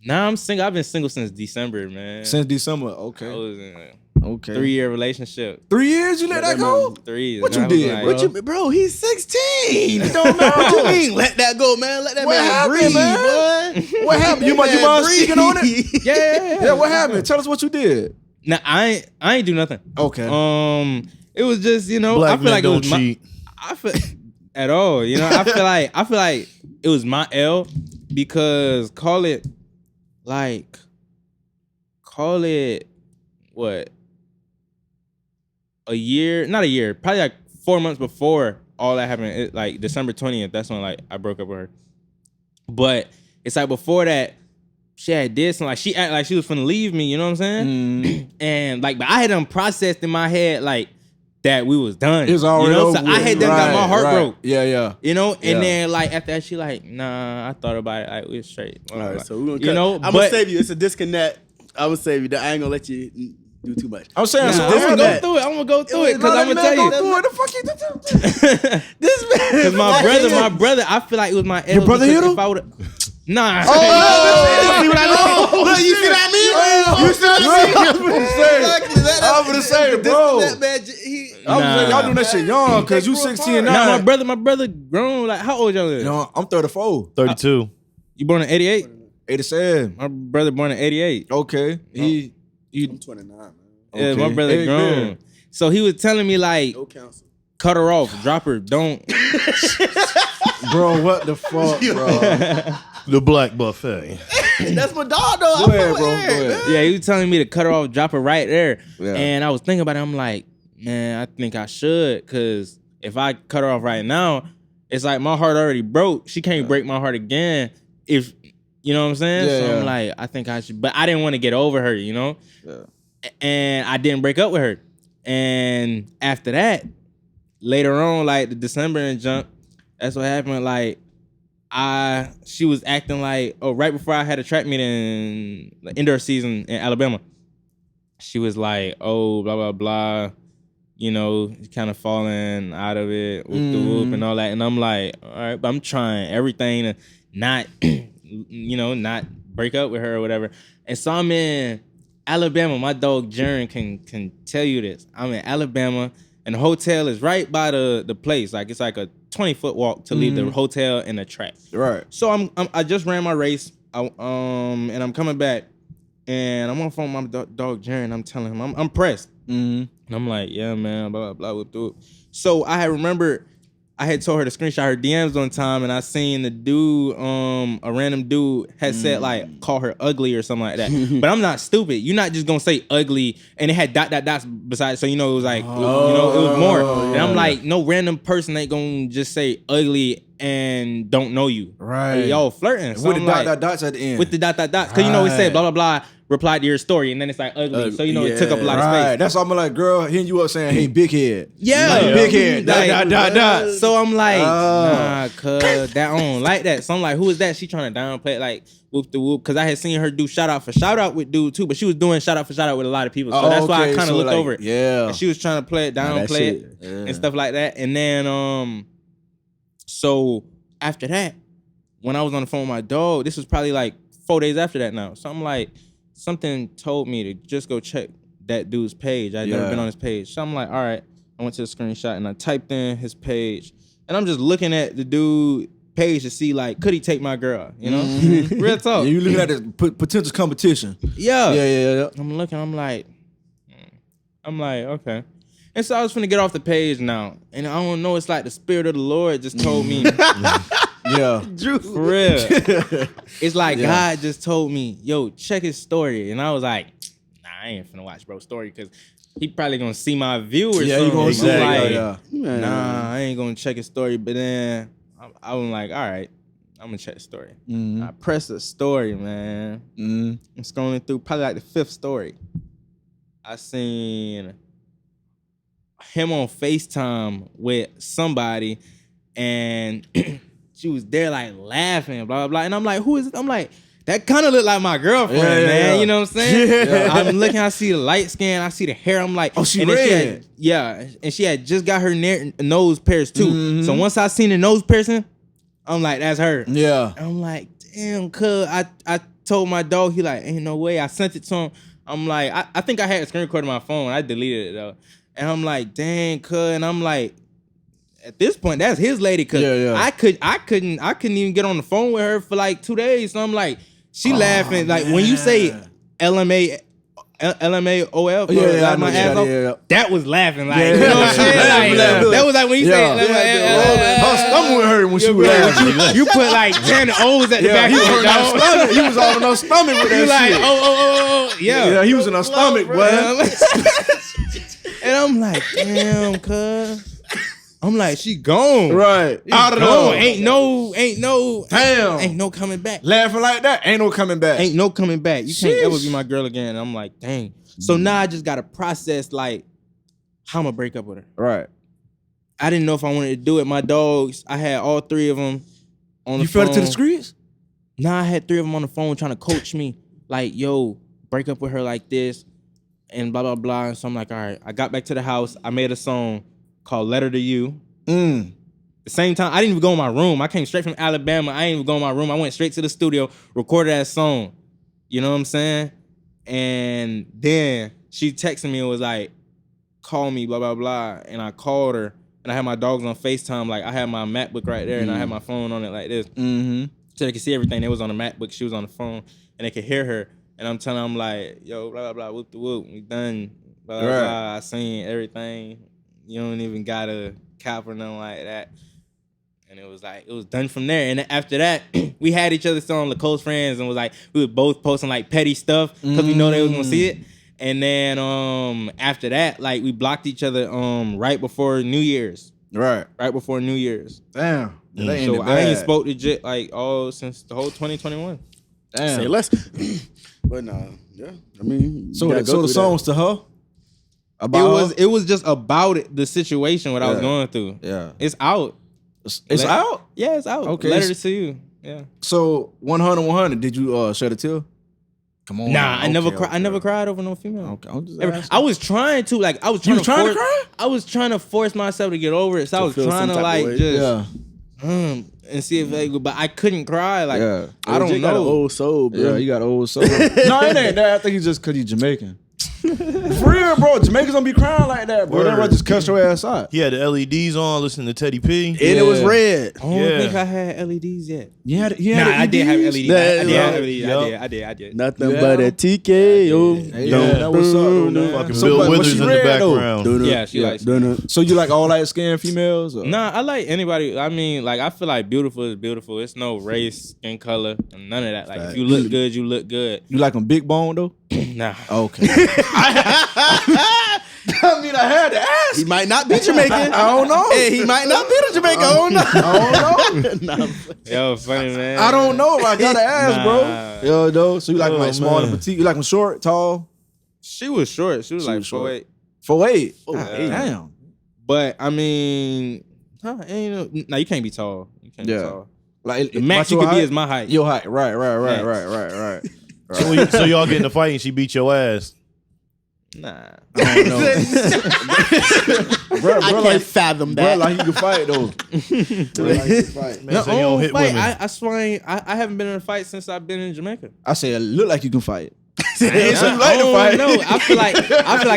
Nah, I'm single. I've been single since December, man. Since December, okay. I was in a 3-year relationship. 3 years you let that go? 3 years. What you did? Like, bro, he's 16. It don't matter what you mean. Let that go, man. Let that man breathe, boy. What happened? You mind speaking on it? Yeah. What happened? Tell us what you did. Nah, I ain't do nothing. Okay. It was just, Black I feel like it was cheat. I feel at all, I feel like it was my L because call it what? A year, not a year, probably like 4 months before all that happened, like December 20th, that's when like I broke up with her. But it's like before that, she had did something, like she acted like she was finna leave me, you know what I'm saying? And like, but I had done processed in my head like that we was done. It was already over. So I had done got my heart broke. Yeah. And then like after that, she like, nah, I thought about it, like we was straight. All right, so we're gonna I'm gonna save you. It's a disconnect. I'm gonna save you. I ain't gonna let you do too much. I'm saying, I'm gonna go through it because I'm gonna tell you. What the fuck you do? This man. Because my brother, I feel like it was my L. Your brother hit him? Nah. See what I mean? Look, you see what I mean? You see what I mean? I'm gonna say, bro. Y'all doing that shit young because you 16 and 9. Nah, my brother grown. Like, how old y'all is? No, I'm 34. 32. You born in 88? 87. My brother born in 88. Okay. I'm 29, man. Yeah, Okay. my brother grown. Yeah. So he was telling me like, No counsel. cut her off, drop her, don't. Bro, what the fuck, bro? The Black Buffet. That's my dog, though. Go ahead, bro. Go ahead. Yeah, he was telling me to cut her off, drop her right there. Yeah. And I was thinking about it. I'm like, man, I think I should. Because if I cut her off right now, it's like my heart already broke. She can't break my heart again. If, you know what I'm saying? Yeah, so I'm like, I think I should. But I didn't want to get over her, Yeah. And I didn't break up with her. And after that, later on, like the December and jump, that's what happened. Like, she was acting like, right before I had a track meeting, like indoor season in Alabama, she was like, blah, blah, blah, kind of falling out of it, whoop the whoop and all that. And I'm like, all right, but I'm trying everything to not, not break up with her or whatever. And so I'm in Alabama. My dog Jaren can tell you this. I'm in Alabama, and the hotel is right by the place. Like, it's like a 20-foot walk to leave the hotel and the track. Right. So I just ran my race, and I'm coming back, and I'm on the phone with my dog Jaren. I'm telling him I'm pressed, and I'm like, yeah, man, blah blah blah, do it. So I had remembered I had told her to screenshot her DMs one time, and I seen the dude, a random dude had said like, call her ugly or something like that. But I'm not stupid. You're not just gonna say ugly, and it had dots beside it, so it was like, it was more. And I'm like, no random person ain't gonna just say ugly and don't know you. Right. Like, y'all flirting. So with I'm the dots at the end. With the dots. Because it said blah blah blah, replied to your story, and then it's like ugly. So it took up a lot of space. That's why I'm like, girl, hitting you up saying, hey, big head. Yeah. Like, big head. Dot. So I'm like, nah, cuz that I don't like that. So I'm like, who is that? She trying to downplay it, like whoop the whoop. Cause I had seen her do shout out for shout out with dude too, but she was doing shout out for shout out with a lot of people. So that's why I kind of looked over it. Yeah. And she was trying to play it, downplay it and stuff like that. And then so after that, when I was on the phone with my dog, this was probably like 4 days after that now. So I'm like, something told me to just go check that dude's page. I'd never been on his page. So I'm like, all right. I went to the screenshot and I typed in his page. And I'm just looking at the dude page to see, like, could he take my girl? Real talk. Yeah, you looking at this potential competition. Yeah. Yeah. I'm looking, I'm like, okay. And so I was finna get off the page now. And I don't know, it's like the spirit of the Lord just told me. Yeah. Drew. For real. It's like God just told me, yo, check his story. And I was like, nah, I ain't finna watch bro's story because he probably gonna see my view or something. You gonna see nah, I ain't gonna check his story. But then I was like, all right, I'm gonna check the story. I pressed the story, man. I'm scrolling through probably like the 5th story. I seen him on FaceTime with somebody, and she was there like laughing, blah, blah, blah. And I'm like, who is it? I'm like, that kind of look like my girlfriend, man. You know what I'm saying? Yeah. I'm looking, I see the light skin, I see the hair. I'm like, oh, she red. And she had just got her nose pierced too. So once I seen the nose piercing, I'm like, that's her. Yeah. And I'm like, damn, cuz. I told my dog, he like, ain't no way. I sent it to him. I'm like, I think I had a screen record on my phone. I deleted it though. And I'm like, dang, cuz. And I'm like, at this point, that's his lady, cause I couldn't even get on the phone with her for like 2 days. So I'm like, she laughing. Like when you say LMAOF, my ass off, that was laughing. Like, you know what I'm saying? Like, that was like when you say her stomach hurt when she was laughing. You put like 10 O's at the back of her stomach. He was all in her stomach with that shit. Like, oh, yeah, he was in her stomach, bro. And I'm like, damn, cuz. I'm like, she gone. Right. Out of there. Ain't no damn. Ain't no coming back. Laughing like that, ain't no coming back. Ain't no coming back. You can't ever be my girl again. And I'm like, dang. So now I just gotta process like how I'm gonna break up with her. Right. I didn't know if I wanted to do it. My dogs, I had all 3 of them on the phone. You fell to the streets? Nah, I had 3 of them on the phone trying to coach me. Like, yo, break up with her like this and blah, blah, blah. And so I'm like, all right. I got back to the house. I made a song called Letter to You. The same time, I didn't even go in my room. I came straight from Alabama. I didn't even go in my room. I went straight to the studio, recorded that song. You know what I'm saying? And then she texted me and was like, call me, blah, blah, blah. And I called her, and I had my dogs on FaceTime. Like, I had my MacBook right there, and I had my phone on it like this. So they could see everything. They was on the MacBook. She was on the phone, and they could hear her. And I'm telling them, like, yo, blah, blah, blah, whoop the whoop. We done, blah, blah, blah. I seen everything. You don't even gotta cap or nothing like that. And it was like, it was done from there. And after that, we had each other still on the close friends and was like, we were both posting like petty stuff because we know they was gonna see it. And then after that, like we blocked each other right before New Year's. Right before New Year's. Damn. So I ain't spoke to Jit like since the whole 2021. Damn. Say less. But nah, yeah. I mean, so the song was to her? It was just about the situation what I was going through. Yeah. It's out. It's out? Yeah, it's out. Okay. Letter to you. Yeah. So 100, did you shed a tear? Come on. Nah, I never cried over no female. Okay, I was trying to I was trying to cry? I was trying to force myself to get over it. So I was trying to like just and see if but I couldn't cry. Like I don't know. Got an old soul, bro. Yeah, you got an old soul. No, it ain't that. I think it's just because he's Jamaican. For real, bro. Jamaicans don't be crying like that, bro. They just cut your ass out. He had the LEDs on, listening to Teddy P. And it was red. I don't think I had LEDs yet. I did have LEDs. I did. Nothing but a TKO. That was up. Fucking Bill Withers in the background. Yeah, she likes. So you like all light skinned females? Or? Nah, I like anybody. I mean, like I feel like beautiful is beautiful. It's no race, skin color, and none of that. Like if you look good, you look good. You like them big bone though? Nah. Okay. I mean, I had to ask. He might not be Jamaican. I don't know. Hey, he might not be the Jamaican. I don't know. Yo, funny man. I don't know. I gotta ask, bro. Yo, so you like like small and petite? You like them short, tall? She was short. She was like 4'8". 4'8". Oh, damn. But I mean, no, you can't be tall. You can't be tall. Like the max you could be is my height. Your height, right. So y'all get in a fight and she beat your ass. Nah. I don't know. I can't fathom that. Bro, like you can fight though. Man, so you don't hit women. I swear I haven't been in a fight since I've been in Jamaica. I say it look like you can fight. So you like to fight? No, I feel like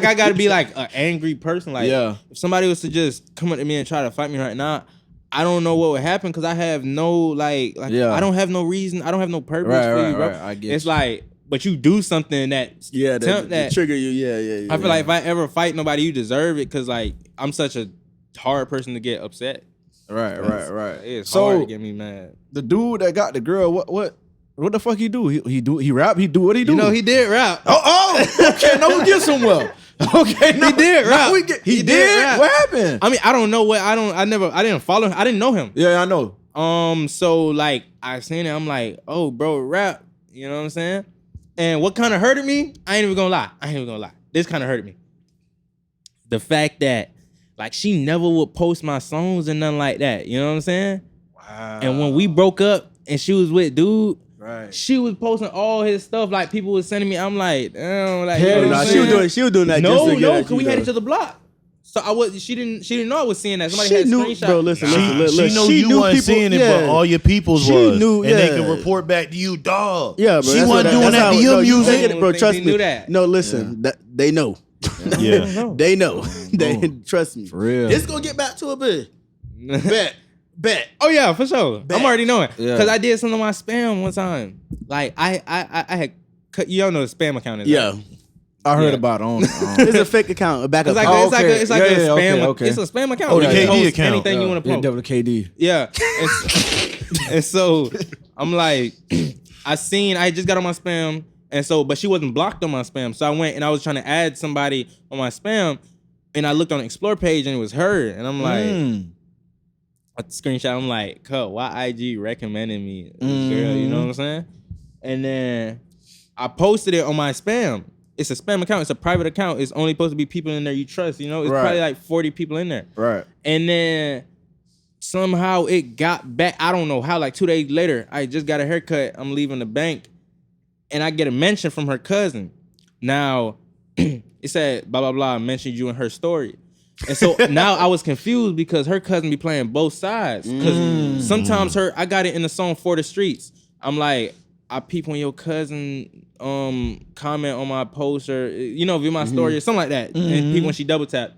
I gotta be like an angry person. Like if somebody was to just come up to me and try to fight me right now, I don't know what would happen because I have no I don't have no reason. I don't have no purpose for you, bro. I get it's like, but you do something that that trigger you. Yeah. I feel like if I ever fight nobody, you deserve it because like I'm such a hard person to get upset. Right. It's hard to get me mad. The dude that got the girl, what the fuck he do? He rap? He do what he do? You know, he did rap. Okay, no, we get somewhere. Okay, no, he did rap. He did rap. What happened? I mean, I don't know what I didn't follow him. I didn't know him. Yeah, I know. So like I seen it, I'm like, oh bro, rap. You know what I'm saying? And what kind of hurted me? I ain't even gonna lie. This kind of hurted me. The fact that like she never would post my songs and nothing like that. You know what I'm saying? Wow. And when we broke up and she was with dude, right, she was posting all his stuff. Like people was sending me. I'm like, damn, like she was doing that. No, because we had each other blocked. So I was. She didn't know I was seeing that. Somebody had a screenshot. Bro, listen. She knew you weren't seeing it, but all your peoples was, and they could report back to you, dog. Yeah, bro. She wasn't doing that to your music, bro. Trust me. That. No, listen. They know. Yeah, they know. They trust me. For real. This gonna get back to a bit. Bet. Oh yeah, for sure. Bet. I'm already knowing because I did something on my spam one time. Like I had cut. You all know the spam account is. Yeah. Right? I heard about it. It's a fake account, a backup. It's like a spam. Okay. It's a spam account. Oh, the KD account. Anything you want to post. Yeah, KD. Yeah. And so I'm like, I just got on my spam, and so but she wasn't blocked on my spam. So I went and I was trying to add somebody on my spam, and I looked on the explore page and it was her, and I'm like. A screenshot. I'm like, "Cut, why IG recommended me this girl?" You know what I'm saying? And then I posted it on my spam. It's a spam account. It's a private account. It's only supposed to be people in there you trust. You know, it's probably like 40 people in there. Right. And then somehow it got back. I don't know how. Like 2 days later, I just got a haircut. I'm leaving the bank, and I get a mention from her cousin. Now it said blah blah blah. Mentioned you in her story. And so now I was confused because her cousin be playing both sides. Because sometimes I got it in the song For the Streets. I'm like, I peep when your cousin comment on my post or, view my story or something like that. And peep when she double tap.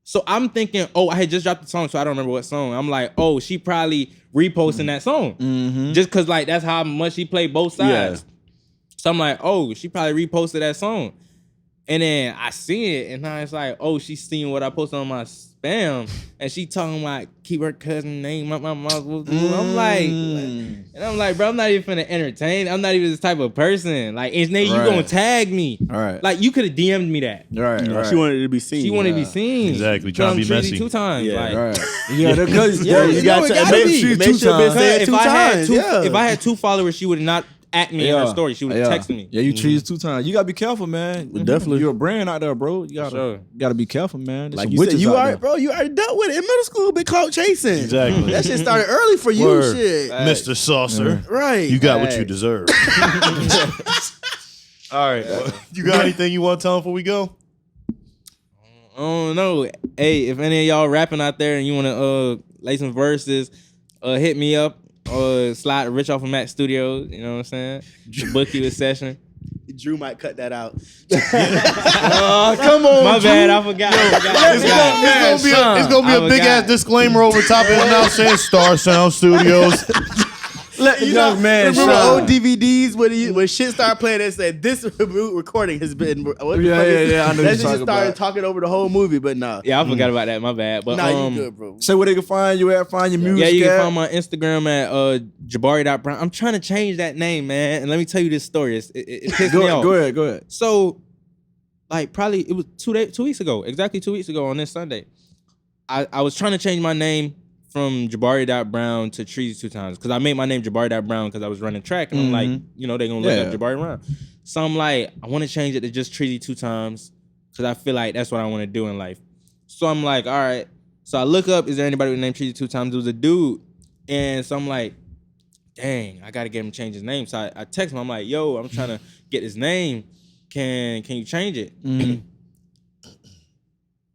So I'm thinking, I had just dropped the song, so I don't remember what song. I'm like, she probably reposting that song. Just because like that's how much she played both sides. Yeah. So I'm like, she probably reposted that song. And then I see it, and now it's like, she's seeing what I posted on my spam, and she talking about keep her cousin name out my mouth. I'm like, bro, I'm not even finna entertain. I'm not even this type of person. Like, and then you gonna tag me. All right. Like, you could have DM'd me that. Right. She wanted to be seen. She wanted to be seen. Exactly. Trying to be messy. 2 times. Yeah. Like, right. Yeah, because you got to make sure if 2 times. If I had 2 followers, she would not at me in her story. She was texting me. Yeah, you Treezy2x. You gotta be careful, man. Definitely. You're a brand out there, bro. You gotta be careful, man. Like you said, you already dealt with it in middle school, been caught chasing. Exactly. That shit started early for you. Word. Shit. Mr. Saucer. Right. You got what you deserve. All right. Well, you got anything you want to tell them before we go? I don't know. Hey, if any of y'all rapping out there and you want to lay some verses, hit me up. Slide Rich off of Mac Studios. You know what I'm saying? Book you a session. Drew might cut that out. Come on, my bad. I forgot. It's gonna be a big ass disclaimer over top of it now saying Star Sound Studios. Let the young man remember shine. old DVDs when shit started playing, they said this recording has been. What the fuck is I know that you just started talking over the whole movie, but nah. Yeah, I forgot about that. My bad. But you good, bro. Say where they can find you at. Find your music. Yeah, you can at. find my Instagram at Jabari.Brown. I'm trying to change that name, man. And let me tell you this story. It pissed me off. Go ahead. So, like, probably it was 2 weeks ago, exactly 2 weeks ago on this Sunday. I was trying to change my name from Jabari.Brown to Treezy2x because I made my name Jabari.Brown because I was running track and I'm like, they're gonna look up Jabari Brown. So I'm like, I want to change it to just Treezy2x because I feel like that's what I want to do in life. So I'm like, all right. So I look up, is there anybody with the name Treezy2x? It was a dude, and so I'm like, dang, I gotta get him to change his name. So I text him, I'm like, yo, I'm trying to get his name. Can you change it?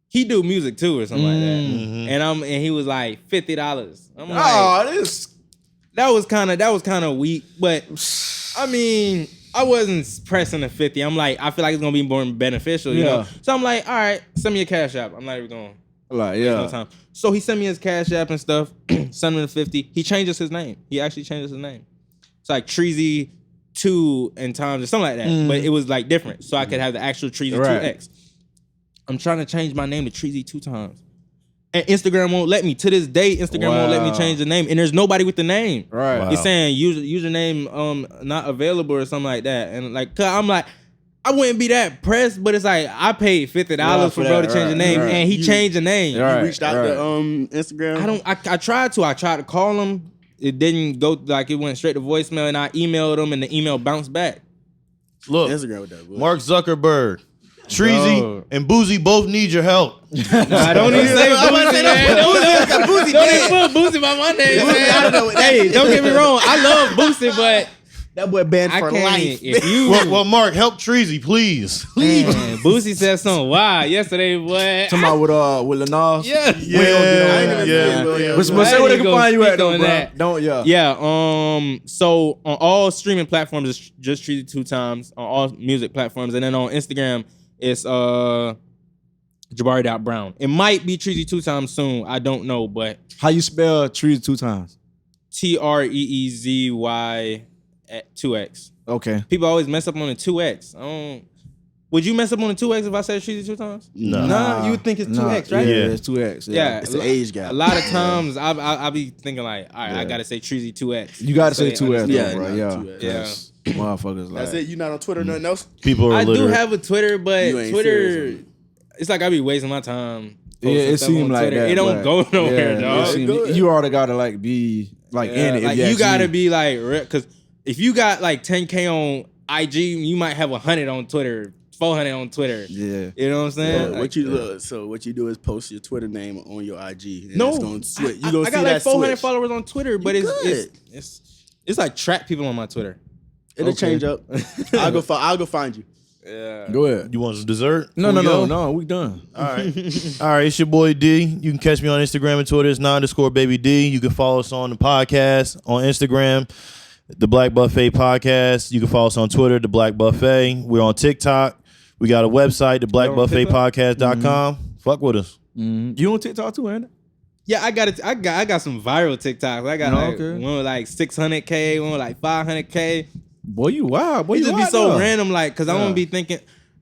He do music too or something like that. And he was like $50. I'm like, that was kind of weak, but I mean, I wasn't pressing the 50. I'm like, I feel like it's gonna be more beneficial, you know. So I'm like, all right, send me your Cash App. I'm not even going. No time. So he sent me his Cash App and stuff. Sent me the 50. He changes his name. He actually changes his name. It's like Treezy2 and times or something like that. But it was like different, so I could have the actual Treezy2x. I'm trying to change my name to Treezy2x. And Instagram won't let me. To this day, Instagram won't let me change the name. And there's nobody with the name. Right. Wow. It's saying username not available or something like that. And like, cause I'm like, I wouldn't be that pressed, but it's like I paid $50 for bro to change the name, and he changed the name. You reached out to Instagram? I tried to call him. It didn't go, like it went straight to voicemail, and I emailed him and the email bounced back. Look, Instagram with that, Mark Zuckerberg, Treezy, and Boozy both need your help. I don't even say Boozy, man. Don't even put Boozy by my name, man. Hey, don't get me wrong. I love Boozy, but that boy banned for life. If you, well, Mark, help Treezy, please. Man, Boozy said something wild yesterday, boy. Talking about with Lenars. Yeah. But say where they can find you at, though, bro. Don't, so on all streaming platforms, it's just Treezy2x. On all music platforms, and then on Instagram, it's Jabari.Brown. It might be Treezy2x soon. I don't know, but how you spell Treezy2x? Treezy2x. Okay. People always mess up on the 2x. Would you mess up on the 2x if I said Treezy2x? No. You would think it's 2x, right? Yeah, it's 2x. Yeah, it's an age gap. A lot of times I be thinking like, all right, I gotta say Treezy2x. You gotta say 2x, yeah, bro. Yeah. Motherfuckers like. That's it. You not on Twitter, nothing else? People are I illiterate. do have a Twitter, but Twitter, serious, it's like I be wasting my time. Yeah, it seems like Twitter. that. It don't go nowhere, dog. You already gotta like be like in it. Like you gotta be like, because if you got like 10K on IG, you might have 100 on Twitter, 400 on Twitter. Yeah, you know what I'm saying. What you do is post your Twitter name on your IG. And no, it's gonna switch. You I got like 400 followers on Twitter, but it's like trap people on my Twitter. It'll change up. I'll go find you. Yeah. Go ahead. You want some dessert? No. We done. All right. All right. It's your boy D. You can catch me on Instagram and Twitter. It's _baby_D. You can follow us on the podcast on Instagram, The Black Buffet Podcast. You can follow us on Twitter, The Black Buffet. We're on TikTok. We got a website, theblackbuffetpodcast.com. Fuck with us. You on TikTok too, ain't it? Yeah, I got it. I got some viral TikToks. I got one with like 600K, one with like 500K. Boy, you wild. Boy, it you just be so random, like, cause I don't be thinking.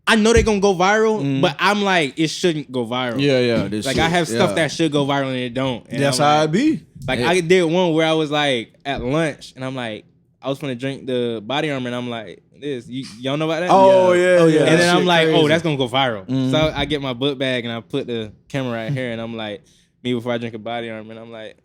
I know they gonna go viral, but I'm like, it shouldn't go viral. Yeah. Like I have stuff that should go viral and it don't. And that's how it be. Like I did one where I was like at lunch and I'm like, I was gonna drink the body armor and I'm like, y'all know about that? Oh yeah. And then I'm like, oh, that's gonna go viral. So I get my book bag and I put the camera right here and I'm like, me before I drink a body armor and I'm like,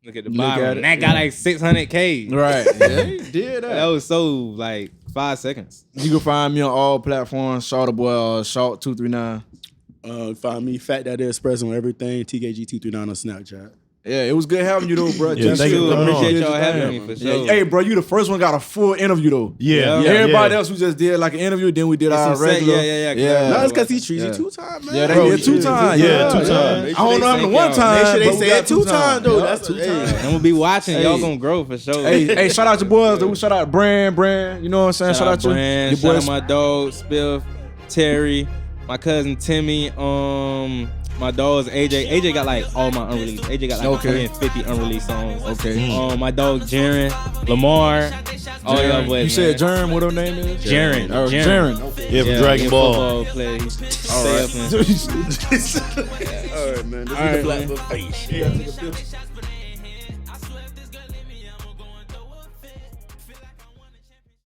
Look at the bottom. That got like 600K. Right. Yeah, he did that. That was so like 5 seconds. You can find me on all platforms. Short boy, Short 239. Find me Fat Daddy Express on everything. TKG239 on Snapchat. Yeah, it was good having you though, bro. Yeah, thank you. Appreciate y'all having me for sure. Yeah. Hey, bro, you the first one got a full interview though. Yeah. Everybody else we just did like an interview, then we did our regular. Yeah. No, it's because he's Treezy 2x, man. Yeah, they did 2 times. Yeah, 2 times. I don't know him the 1 time. Make sure they but we say got it 2 times though. That's 2 times. And we'll be watching. Y'all gonna grow for sure. Hey, shout out your boys. Though. Shout out Brand. You know what I'm saying? Shout out your Brand. boys. Shout out my dog, Spiff, Terry, my cousin Timmy, my dogs AJ. AJ got like all my unreleased. AJ got like 150 unreleased songs. Okay. My dog Jaren, Lamar. All y'all boys. You said Jaren. What her name is? Jaren. Jaren. Yeah, from Dragon Ball. Player. All right, man. This is the Flatfoot Face.